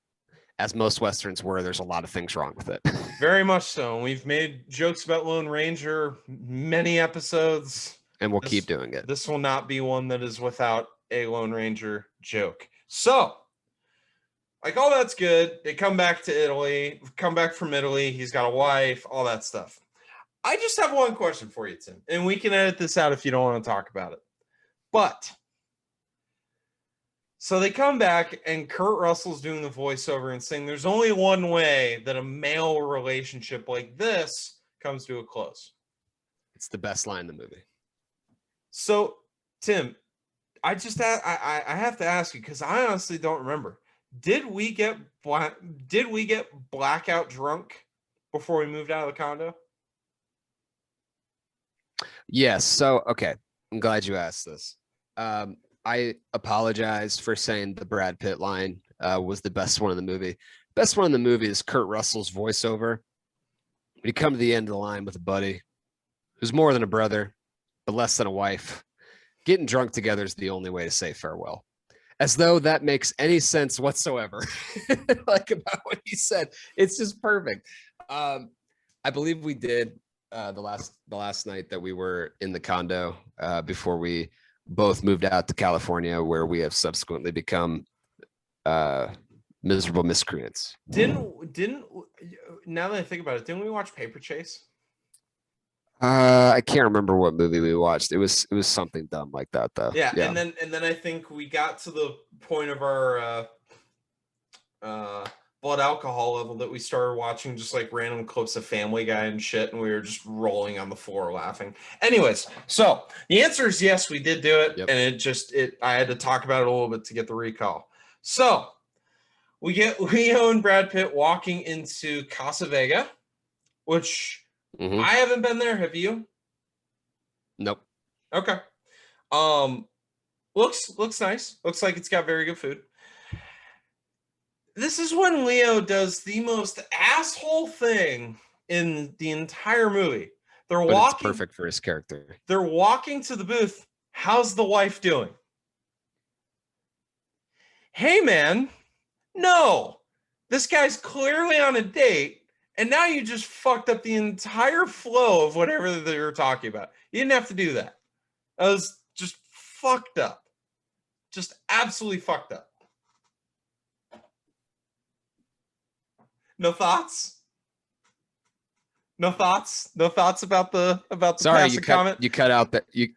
as most Westerns were, there's a lot of things wrong with it. Very much so. We've made jokes about Lone Ranger many episodes. And we'll keep doing it. This will not be one that is without a Lone Ranger joke. So, like, all that's good. They come back to Italy, come back from Italy. He's got a wife, all that stuff. I just have one question for you, Tim, and we can edit this out if you don't want to talk about it. But, so they come back, and Kurt Russell's doing the voiceover and saying there's only one way that a male relationship like this comes to a close. It's the best line in the movie. So, Tim, I have to ask you because I honestly don't remember. Did we get blackout drunk before we moved out of the condo? Yes. So, okay. I'm glad you asked this. I apologize for saying the Brad Pitt line was the best one in the movie. Best one in the movie is Kurt Russell's voiceover. When you come to the end of the line with a buddy who's more than a brother, but less than a wife. Getting drunk together is the only way to say farewell. As though that makes any sense whatsoever. Like about what he said. It's just perfect. I believe we did the last night that we were in the condo before we both moved out to California, where we have subsequently become miserable miscreants. Didn't now that I think about it, didn't we watch Paper Chase? I can't remember what movie we watched. It was something dumb like that though. Yeah. And then I think we got to the point of our blood alcohol level that we started watching just like random clips of Family Guy and shit, and we were just rolling on the floor laughing. Anyways, so the answer is yes, we did do it. Yep. And I had to talk about it a little bit to get the recall. So we get Leo and Brad Pitt walking into Casa Vega, which I haven't been there. Have you? Nope. Okay. Looks nice. Looks like it's got very good food. This is when Leo does the most asshole thing in the entire movie. It's perfect for his character. They're walking to the booth. How's the wife doing? Hey, man. No. This guy's clearly on a date, and now you just fucked up the entire flow of whatever they were talking about. You didn't have to do that. That was just fucked up. Just absolutely fucked up. No thoughts? No thoughts? No thoughts about the Sorry, comment? You cut out that you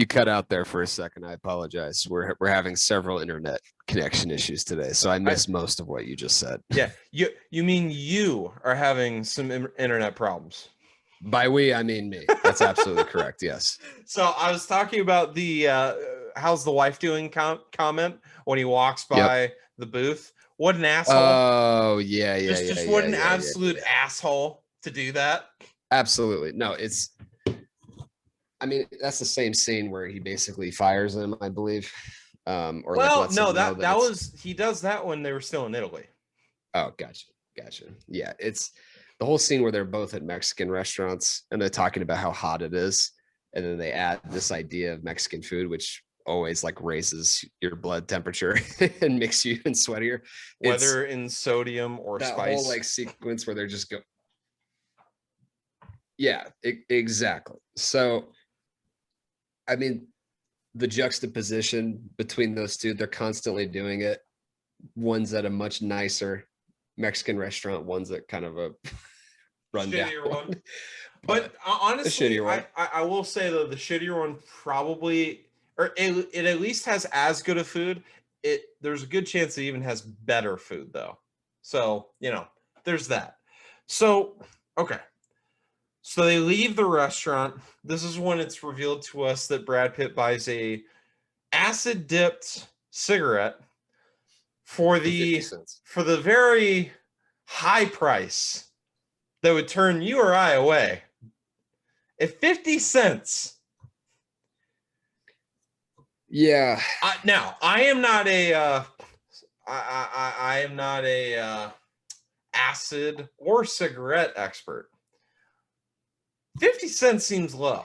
cut out there for a second. I apologize. We're having several internet connection issues today, so I missed most of what you just said. Yeah, you mean you are having some internet problems? By we, I mean me. That's absolutely correct. Yes. So I was talking about the how's the wife doing comment when he walks by the booth. What an asshole. Oh, yeah. What an absolute asshole to do that. Absolutely. No, I mean, that's the same scene where he basically fires him, I believe. He does that when they were still in Italy. Oh, gotcha. Yeah, it's the whole scene where they're both at Mexican restaurants and they're talking about how hot it is. And then they add this idea of Mexican food, which always like raises your blood temperature and makes you even sweatier, whether in sodium or that spice. Whole like sequence where they're just go. Yeah, exactly. So, I mean, the juxtaposition between those two, they're constantly doing it. One's at a much nicer Mexican restaurant, one's at kind of a rundown one. But honestly, I will say though, the shittier one probably, or it at least has as good a food. There's a good chance it even has better food though. So, there's that. So, okay. So they leave the restaurant. This is when it's revealed to us that Brad Pitt buys a acid dipped cigarette for the very high price that would turn you or I away. At 50 cents. Yeah. Now I am not a acid or cigarette expert. 50 cents seems low.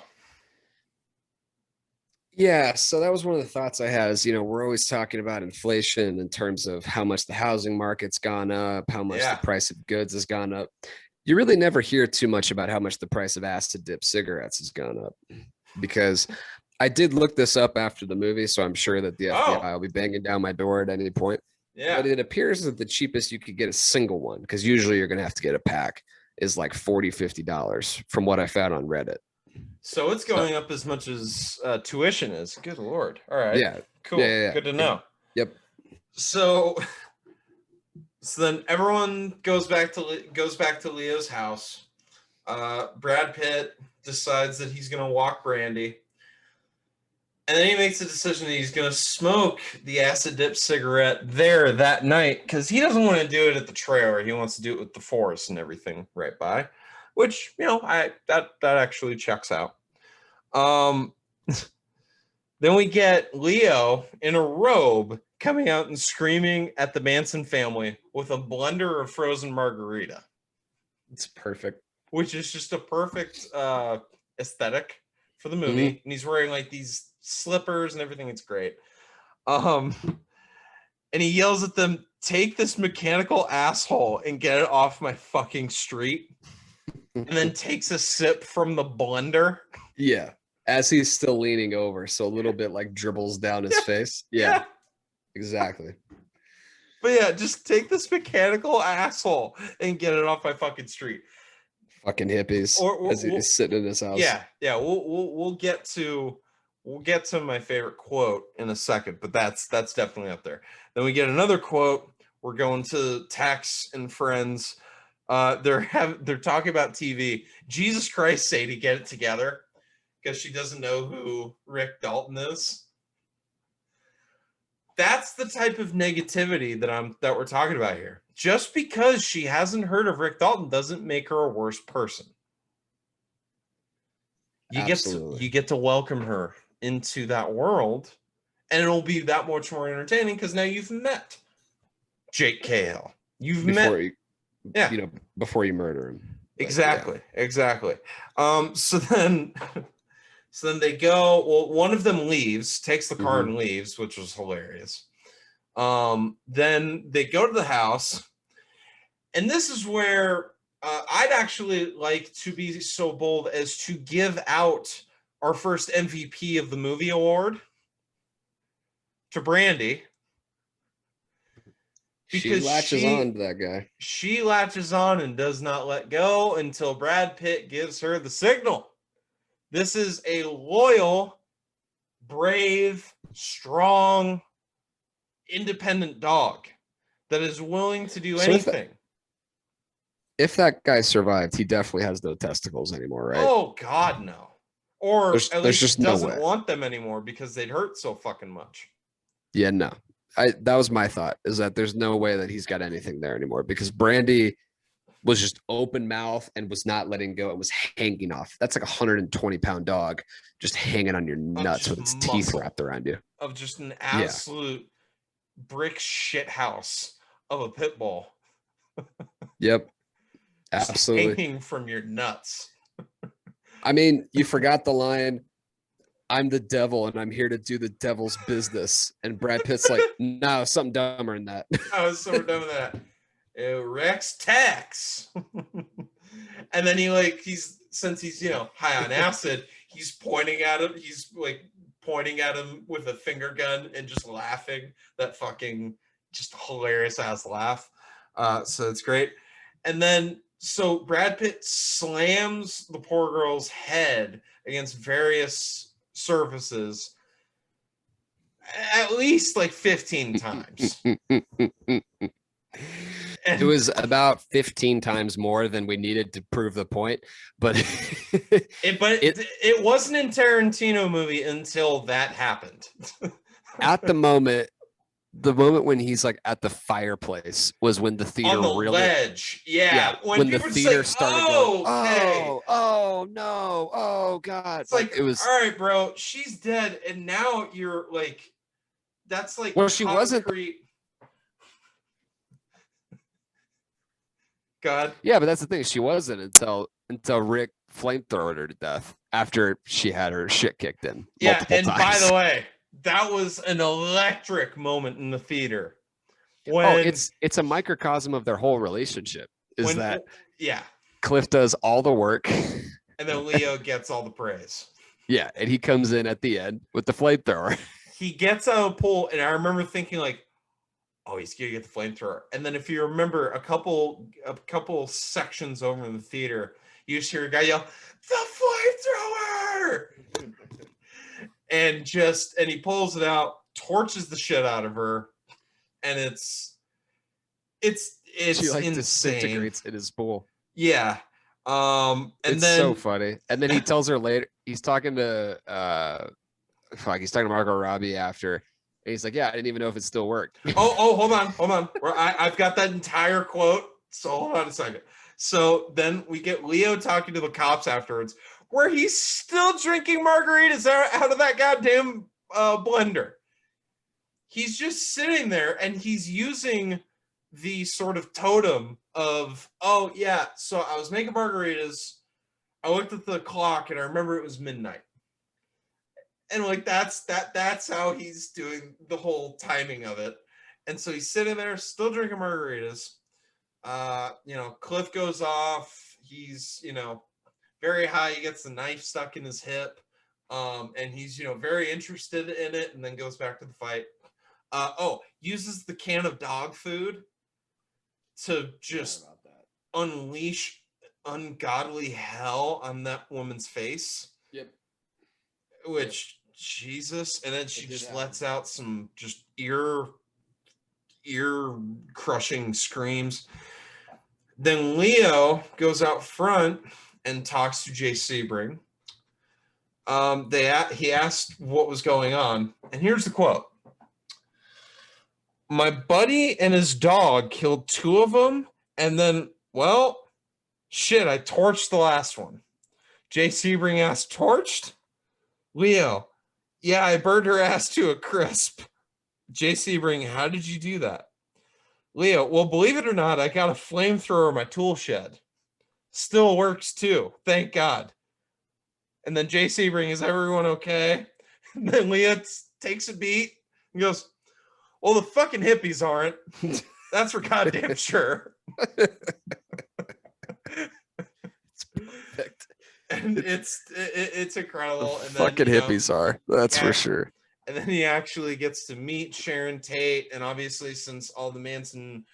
Yeah, so that was one of the thoughts I had is, we're always talking about inflation in terms of how much the housing market's gone up, how much the price of goods has gone up. You really never hear too much about how much the price of acid dip cigarettes has gone up, because I did look this up after the movie, so I'm sure that the FBI will be banging down my door at any point. Yeah. But it appears that the cheapest you could get a single one, because usually you're going to have to get a pack, is like $40-$50 from what I found on Reddit. So it's going up as much as tuition is. Good Lord. All right. Yeah. Cool. Yeah. Good to know. Yep. So then everyone goes back to Leo's house. Brad Pitt decides that he's going to walk Brandy. And then he makes a decision that he's going to smoke the acid dip cigarette there that night because he doesn't want to do it at the trailer. He wants to do it with the forest and everything right by, which, that actually checks out. Then we get Leo in a robe coming out and screaming at the Manson family with a blender of frozen margarita. It's perfect. Which is just a perfect aesthetic for the movie, and he's wearing like these slippers and everything. It's great. And he yells at them, "Take this mechanical asshole and get it off my fucking street." And then takes a sip from the blender. Yeah. As he's still leaning over, so a little bit like dribbles down his face. Yeah. Exactly. But yeah, just take this mechanical asshole and get it off my fucking street. Fucking hippies. As he's sitting in his house. Yeah. We'll get to my favorite quote in a second, but that's definitely up there. Then we get another quote. We're going to Tex and friends. They're talking about TV. Jesus Christ, Sadie, get it together, because she doesn't know who Rick Dalton is. That's the type of negativity that we're talking about here. Just because she hasn't heard of Rick Dalton doesn't make her a worse person. You get to welcome her into that world, and it'll be that much more entertaining because now you've met Jake Cahill. Before you murder him. Exactly. So then they go. Well, one of them leaves, takes the car and leaves, which was hilarious. Then they go to the house, and this is where I'd actually like to be so bold as to give out our first MVP of the movie award to Brandy. Because she latches on to that guy. She latches on and does not let go until Brad Pitt gives her the signal. This is a loyal, brave, strong, independent dog that is willing to do anything. If that guy survived, he definitely has no testicles anymore, right? Oh, God, no. Or at least just doesn't want them anymore because they'd hurt so fucking much. Yeah, no. That was my thought, is that there's no way that he's got anything there anymore, because Brandy was just open mouth and was not letting go. It was hanging off. That's like a 120-pound dog just hanging on your nuts with its teeth wrapped around you. Of just an absolute brick shit house of a pit bull. Yep. Absolutely. Hanging from your nuts. I mean, you forgot the line, "I'm the devil and I'm here to do the devil's business." And Brad Pitt's like, "No, something dumber than that." I was so done with that. Rex Tex. And then since he's high on acid, he's pointing at him. He's like pointing at him with a finger gun and just laughing. That fucking just hilarious ass laugh. So it's great. And then so Brad Pitt slams the poor girl's head against various surfaces at least like 15 times. It was about 15 times more than we needed to prove the point, but it wasn't in Tarantino movie until that happened. At the moment when he's like at the fireplace was when the theater on the really ledge. Yeah. When the theater started going, oh no, oh God. It's like, it was all right, bro, she's dead, and now you're like, that's like, well, she wasn't. God. Yeah, but that's the thing. She wasn't until Rick flamethrowered her to death after she had her shit kicked in. Yeah, and times. By the way, that was an electric moment in the theater. When it's a microcosm of their whole relationship. Yeah. Cliff does all the work, and then Leo gets all the praise. Yeah, and he comes in at the end with the flamethrower. He gets out of the pool, and I remember thinking like, oh, he's gonna get the flamethrower. And then if you remember a couple sections over in the theater, you just hear a guy yell, "The flamethrower!" and he pulls it out, torches the shit out of her, and it's she like insane. Disintegrates in his pool. Yeah. And it's then so funny. And then he tells her later, he's talking to Margot Robbie after, and he's like, "Yeah, I didn't even know if it still worked." Oh, hold on. I've got that entire quote. So hold on a second. So then we get Leo talking to the cops afterwards, where he's still drinking margaritas out of that goddamn blender. He's just sitting there, and he's using the sort of totem of, oh yeah, so I was making margaritas. I looked at the clock, and I remember it was midnight. And like that's how he's doing the whole timing of it. And so he's sitting there still drinking margaritas. Cliff goes off. He's, very high. He gets the knife stuck in his hip. And he's, very interested in it, and then goes back to the fight. Uses the can of dog food to just unleash ungodly hell on that woman's face. Yep. Which, Jesus. And then she just lets out some just ear crushing screams. Then Leo goes out front and talks to Jay Sebring. He asked what was going on, and here's the quote. My buddy and his dog killed 2 of them, and then, well, shit, I torched the last one. Jay Sebring asked, torched? Leo, yeah, I burned her ass to a crisp. Jay Sebring, how did you do that? Leo, well, believe it or not, I got a flamethrower in my tool shed. Still works too, thank God. And then Jay Sebring, is everyone okay? And then Leo takes a beat and goes, well, the fucking hippies aren't. That's for goddamn sure. It's perfect. And it's incredible. The and fucking then, hippies are. That's for sure. And then he actually gets to meet Sharon Tate. And obviously, since all the Manson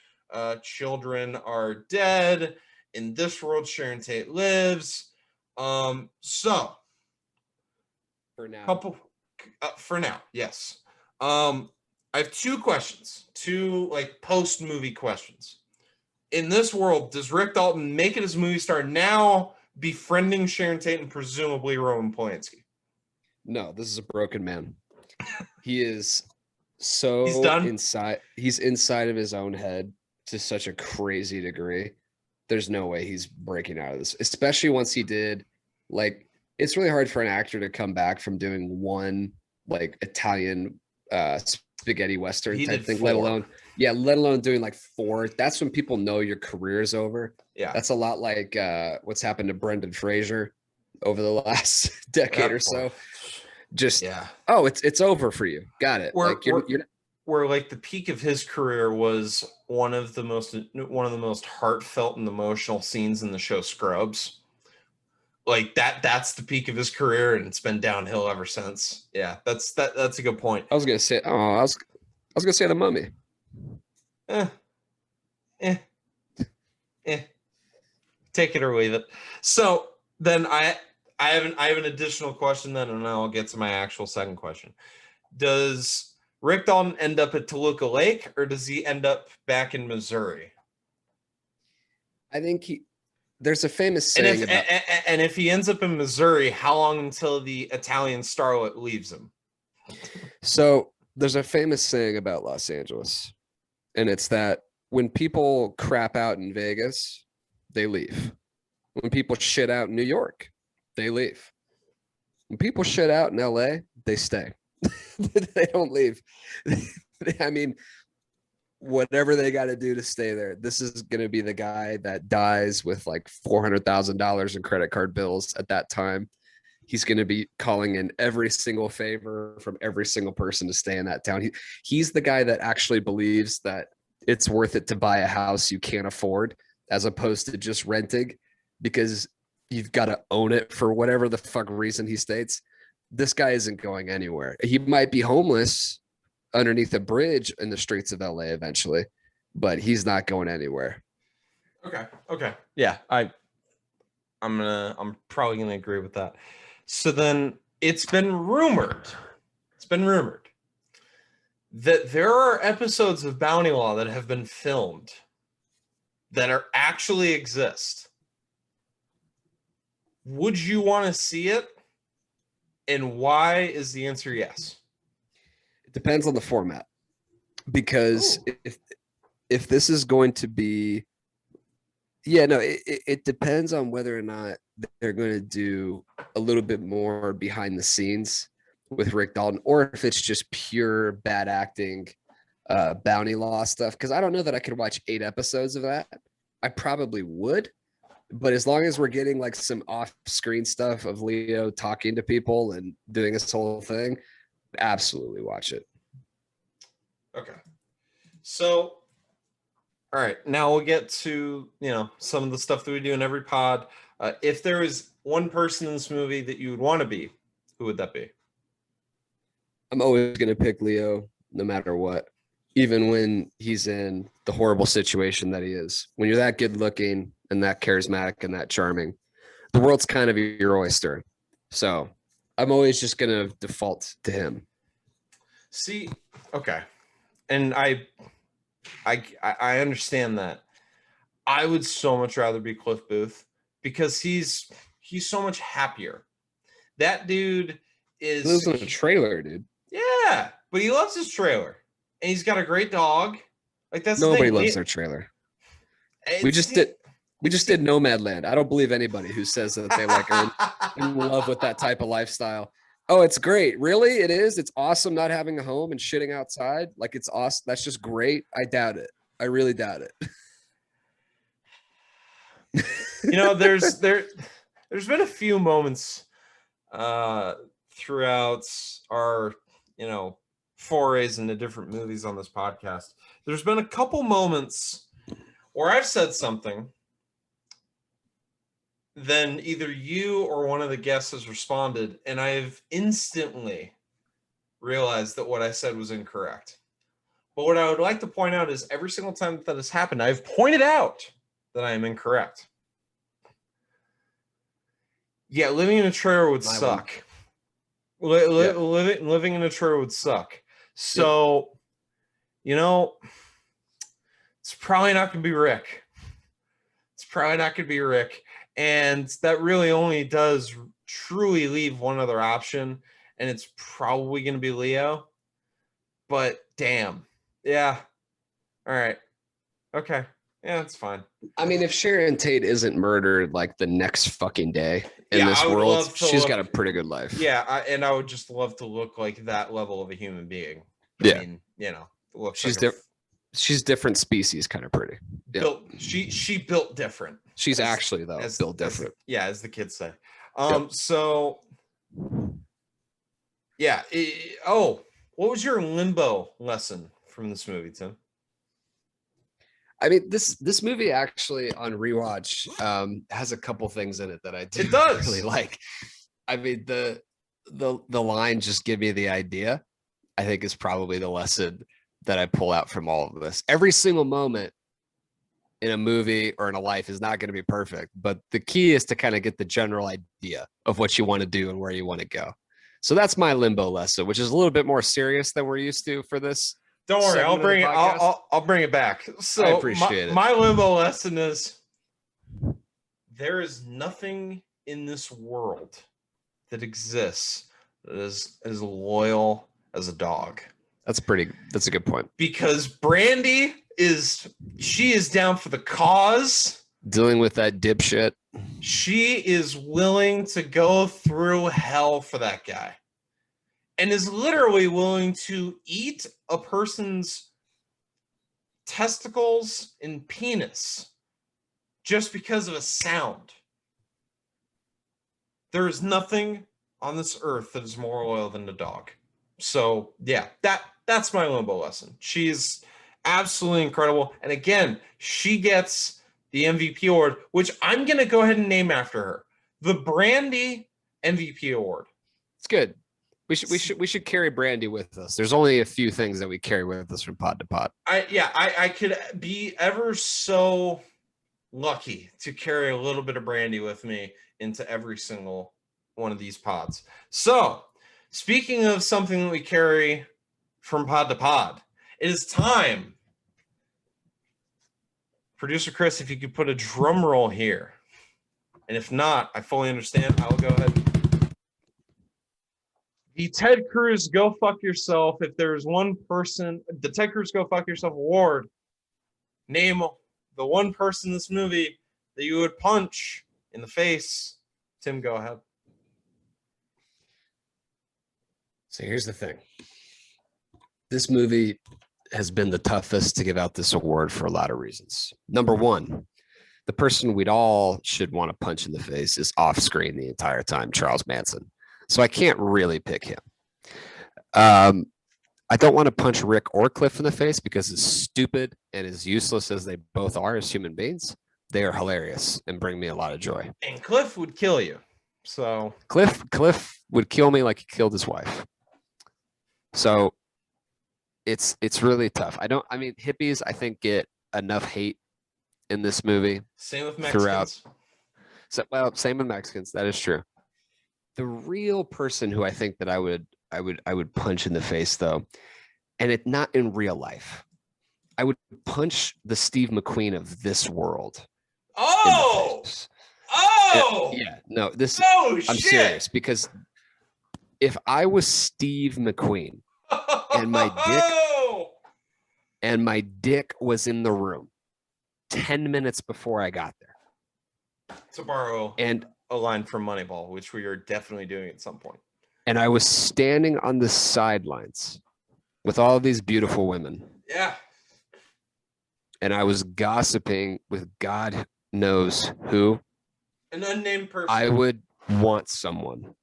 children are dead, in this world, Sharon Tate lives. So for now, for now, yes. I have 2 questions, 2 like post movie questions. In this world, does Rick Dalton make it as a movie star now, befriending Sharon Tate and presumably Roman Polanski? No, this is a broken man. He is so inside. He's inside of his own head to such a crazy degree. There's no way he's breaking out of this, especially once he did. Like, it's really hard for an actor to come back from doing one like Italian spaghetti western type thing, 4. let alone doing like 4. That's when people know your career is over. Yeah, that's a lot like what's happened to Brendan Fraser over the last decade or so. Just it's over for you. Got it. Where like the peak of his career was one of the most heartfelt and emotional scenes in the show Scrubs. Like that's the peak of his career, and it's been downhill ever since. Yeah, that's a good point. I was gonna say, The Mummy. Take it or leave it. So then I have an additional question then, and I'll get to my actual second question. Does Rick Dalton end up at Toluca Lake, or does he end up back in Missouri? I think there's a famous saying and if he ends up in Missouri, how long until the Italian starlet leaves him? So there's a famous saying about Los Angeles, and it's that when people crap out in Vegas, they leave. When people shit out in New York, they leave. When people shit out in LA, they stay. They don't leave. I mean, whatever they got to do to stay there. This is going to be the guy that dies with like $400,000 in credit card bills at that time. He's going to be calling in every single favor from every single person to stay in that town. He's the guy that actually believes that it's worth it to buy a house you can't afford, as opposed to just renting, because you've got to own it for whatever the fuck reason he states. This guy isn't going anywhere. He might be homeless underneath a bridge in the streets of LA eventually, but he's not going anywhere. Okay. Yeah, I'm probably gonna agree with that. So then it's been rumored that there are episodes of Bounty Law that have been filmed that are actually exist. Would you want to see it? And why is the answer yes? It depends on the format, because if this is going to be, it depends on whether or not they're going to do a little bit more behind the scenes with Rick Dalton, or if it's just pure bad acting, Bounty Law stuff. Because I don't know that I could watch 8 episodes of that. I probably would, But as long as we're getting like some off-screen stuff of Leo talking to people and doing this whole thing, absolutely watch it. Okay. So, all right, now we'll get to, some of the stuff that we do in every pod. If there is one person in this movie that you would want to be, who would that be? I'm always going to pick Leo no matter what, even when he's in the horrible situation that he is. When you're that good looking and that charismatic and that charming, the world's kind of your oyster. So I'm always just going to default to him. See, okay. And I understand that. I would so much rather be Cliff Booth because he's so much happier. That dude is... He lives in a trailer, dude. Yeah, but he loves his trailer. And he's got a great dog. Like, that's Nobody the thing. loves their trailer. We just did Nomadland. I don't believe anybody who says that they are in love with that type of lifestyle. Oh, it's great. Really? It is? It's awesome not having a home and shitting outside? Like, it's awesome. That's just great? I doubt it. I really doubt it. There's been a few moments throughout our, forays into different movies on this podcast. There's been a couple moments where I've said something, then either you or one of the guests has responded, and I've instantly realized that what I said was incorrect. But what I would like to point out is every single time that has happened, I've pointed out that I am incorrect. Yeah, living in a trailer would suck. Living in a trailer would suck. So, it's probably not going to be Rick. And that really only does truly leave one other option, and it's probably going to be Leo. But damn. Yeah. All right. Okay. Yeah, that's fine. I mean, if Sharon Tate isn't murdered like the next fucking day in this world, she's got a pretty good life. Yeah, I would just love to look like that level of a human being. I mean, she's different species, kind of pretty. Yeah. She built different. She's actually though built different. As the kids say. So yeah. What was your limbo lesson from this movie, Tim? I mean, this movie actually on rewatch has a couple things in it that I do really like. I mean, the line "just give me the idea," I think is probably the lesson that I pull out from all of this. Every single moment in a movie or in a life is not going to be perfect, but the key is to kind of get the general idea of what you want to do and where you want to go. So that's my limbo lesson, which is a little bit more serious than we're used to for this. Don't worry, I'll bring it back. So I appreciate it. My limbo lesson is there is nothing in this world that exists that is as loyal as a dog. That's a good point. Because Brandy is down for the cause. Dealing with that dipshit. She is willing to go through hell for that guy. And is literally willing to eat a person's testicles and penis just because of a sound. There is nothing on this earth that is more loyal than a dog. So yeah, that's my limbo lesson. She's absolutely incredible. And again, she gets the MVP award, which I'm going to go ahead and name after her. The Brandy MVP award. It's good. We should carry Brandy with us. There's only a few things that we carry with us from pod to pod. I could be ever so lucky to carry a little bit of Brandy with me into every single one of these pods. So, speaking of something that we carry from pod to pod, it is time. Producer Chris, if you could put a drum roll here. And if not, I fully understand. I'll go ahead. The Ted Cruz Go Fuck Yourself. If there's one person, the Ted Cruz Go Fuck Yourself award, name the one person in this movie that you would punch in the face. Tim, go ahead. So here's the thing. This movie has been the toughest to give out this award for a lot of reasons. Number one, the person we'd all should want to punch in the face is off screen the entire time, Charles Manson. So I can't really pick him. I don't want to punch Rick or Cliff in the face because as stupid and as useless as they both are as human beings, they are hilarious and bring me a lot of joy. And Cliff would kill you. So Cliff would kill me like he killed his wife. So it's really tough. I mean, hippies, I think, get enough hate in this movie. Same with Mexicans. Throughout. So, well, same with Mexicans. That is true. The real person who I think that I would punch in the face, though, and it not in real life, I would punch the Steve McQueen of this world. Oh, yeah, no, this. Oh, I'm shit. serious, because if I was Steve McQueen and my dick was in the room 10 minutes before I got there, to borrow and a line from Moneyball, which we are definitely doing at some point, and I was standing on the sidelines with all of these beautiful women. Yeah. And I was gossiping with God knows who. An unnamed person. I would want someone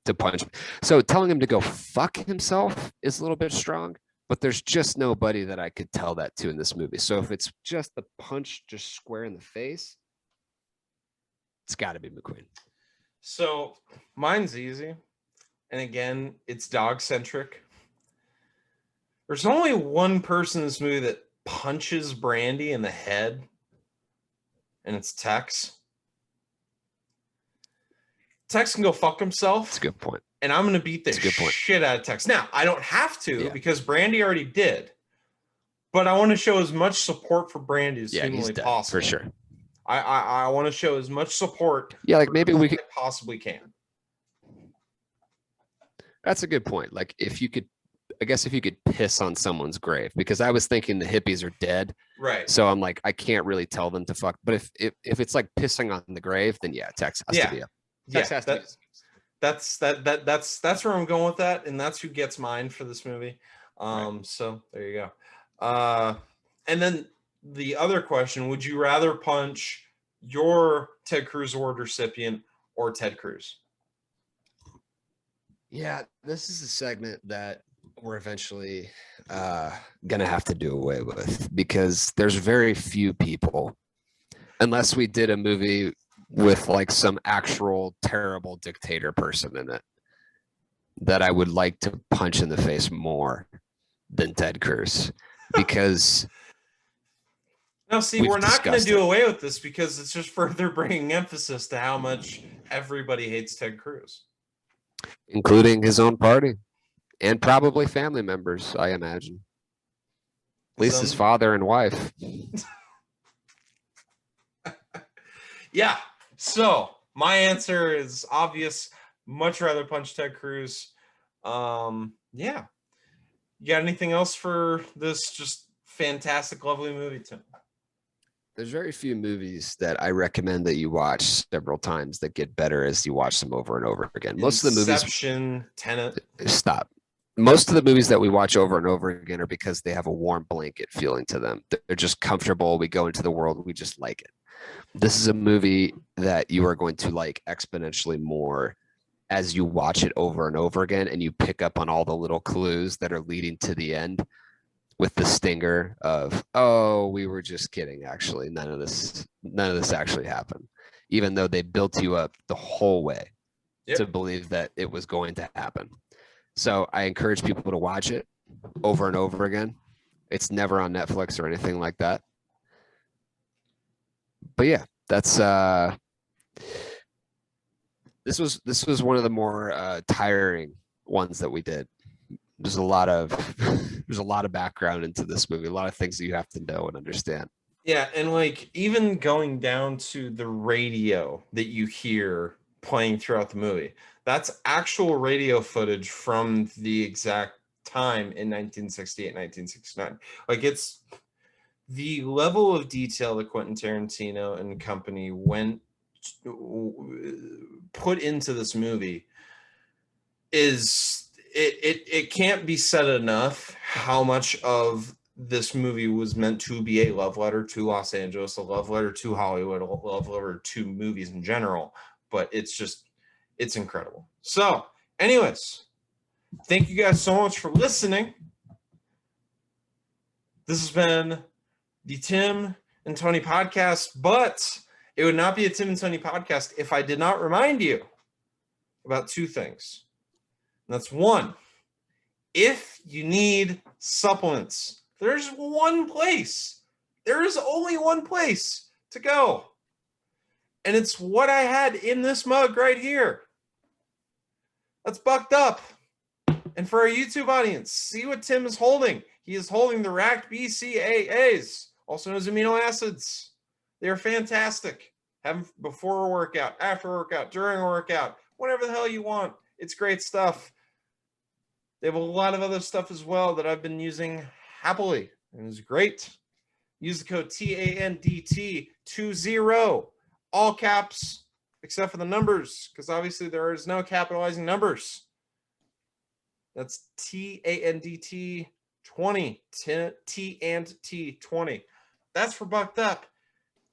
to punch. So telling him to go fuck himself is a little bit strong, but there's just nobody that I could tell that to in this movie. So if it's just the punch just square in the face, it's got to be McQueen. So mine's easy. And again, it's dog centric. There's only one person in this movie that punches Brandy in the head, and it's Tex. Tex can go fuck himself. That's a good point. And I'm going to beat the shit out of Tex. Now, I don't have to because Brandy already did. But I want to show as much support for Brandy as humanly possible. For sure. I want to show as much support. Yeah, like maybe we could possibly can. That's a good point. Like if you could piss on someone's grave, because I was thinking the hippies are dead. Right. So I'm like, I can't really tell them to fuck. But if it's like pissing on the grave, then yeah, Tex has to be up. Tex has to be. That's where I'm going with that, and that's who gets mine for this movie. Right. So there you go. And then the other question: would you rather punch your Ted Cruz Award recipient or Ted Cruz? Yeah, this is a segment that we're eventually gonna have to do away with, because there's very few people, unless we did a movie with like some actual terrible dictator person in it, that I would like to punch in the face more than Ted Cruz, because no, see, we're not going to do away with this because it's just further bringing emphasis to how much everybody hates Ted Cruz, including his own party and probably family members, I imagine. At least his father and wife. Yeah. So my answer is obvious. Much rather punch Ted Cruz. Yeah. You got anything else for this just fantastic, lovely movie, Tim? There's very few movies that I recommend that you watch several times that get better as you watch them over and over again. Most of the movies. Inception, Tenet. Stop. Most of the movies that we watch over and over again are because they have a warm blanket feeling to them. They're just comfortable. We go into the world. We just like it. This is a movie that you are going to like exponentially more as you watch it over and over again, and you pick up on all the little clues that are leading to the end, with the stinger of, oh, we were just kidding. Actually, none of this actually happened, even though they built you up the whole way to believe that it was going to happen. So I encourage people to watch it over and over again. It's never on Netflix or anything like that. But yeah, that's this was one of the more tiring ones that we did. There's a lot of background into this movie, a lot of things that you have to know and understand. Yeah, and like even going down to the radio that you hear playing throughout the movie, that's actual radio footage from the exact time in 1968, 1969. Like, it's the level of detail that Quentin Tarantino and company put into this movie is it can't be said enough how much of this movie was meant to be a love letter to Los Angeles, a love letter to Hollywood, a love letter to movies in general. But it's incredible. So, anyways, thank you guys so much for listening. This has been the Tim and Tony podcast, but it would not be a Tim and Tony podcast if I did not remind you about two things. And that's one, if you need supplements, there's one place. There is only one place to go. And it's what I had in this mug right here. That's Bucked Up. And for our YouTube audience, see what Tim is holding. He is holding the racked BCAAs, also known as amino acids. They are fantastic. Have them before a workout, after a workout, during a workout, whatever the hell you want. It's great stuff. They have a lot of other stuff as well that I've been using happily, and it's great. Use the code TANDT20, all caps, except for the numbers, because obviously there is no capitalizing numbers. That's TANDT20, TANDT20. That's for Bucked Up.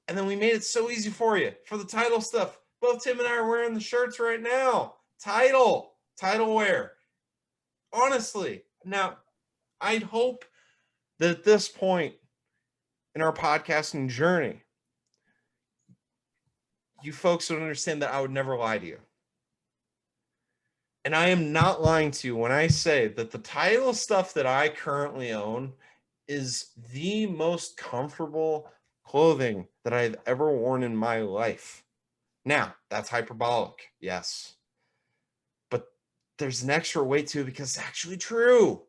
And then we made it so easy for you. For the title stuff, both Tim and I are wearing the shirts right now. Title wear. Honestly, now, I'd hope that at this point in our podcasting journey, you folks would understand that I would never lie to you. And I am not lying to you when I say that the title stuff that I currently own is the most comfortable clothing that I've ever worn in my life. Now, that's hyperbolic, yes. But there's an extra weight to it because it's actually true.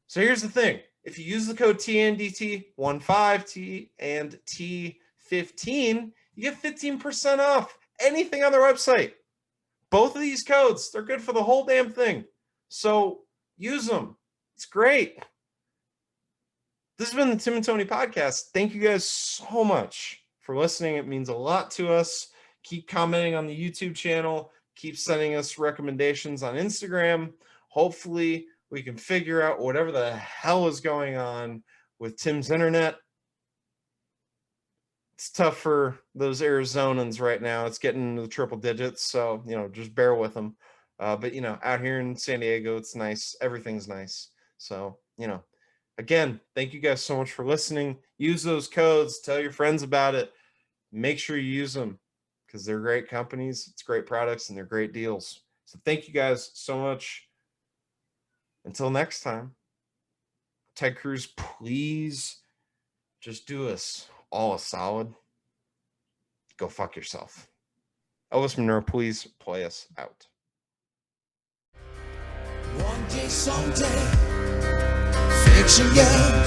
So here's the thing. If you use the code TNDT15, TNDT15, you get 15% off anything on their website. Both of these codes, they're good for the whole damn thing. So use them. It's great. This has been the Tim and Tony podcast. Thank you guys so much for listening. It means a lot to us. Keep commenting on the YouTube channel. Keep sending us recommendations on Instagram. Hopefully, we can figure out whatever the hell is going on with Tim's internet. It's tough for those Arizonans right now. It's getting into the triple digits, so, just bear with them. But, out here in San Diego, it's nice. Everything's nice. So, again, thank you guys so much for listening. Use those codes. Tell your friends about it. Make sure you use them because they're great companies. It's great products, and they're great deals. So thank you guys so much. Until next time, Ted Cruz, please just do us all a solid. Go fuck yourself. Elvis Monroe, please play us out. One day, someday, fiction girl.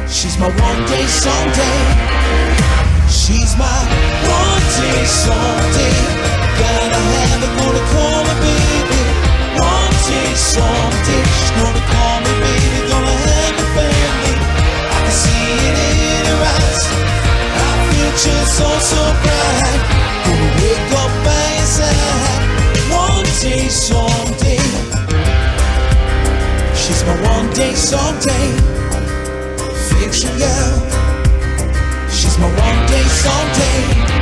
She's my one day, someday. She's my one day, someday. Gotta have her, gonna call her baby. One day, someday. She's gonna call me baby, gonna have a family. I can see it in her eyes. Our future's so bright. Gonna wake up by your side. One day, someday. She's my one day, someday. Fiction girl. She's my one day, someday.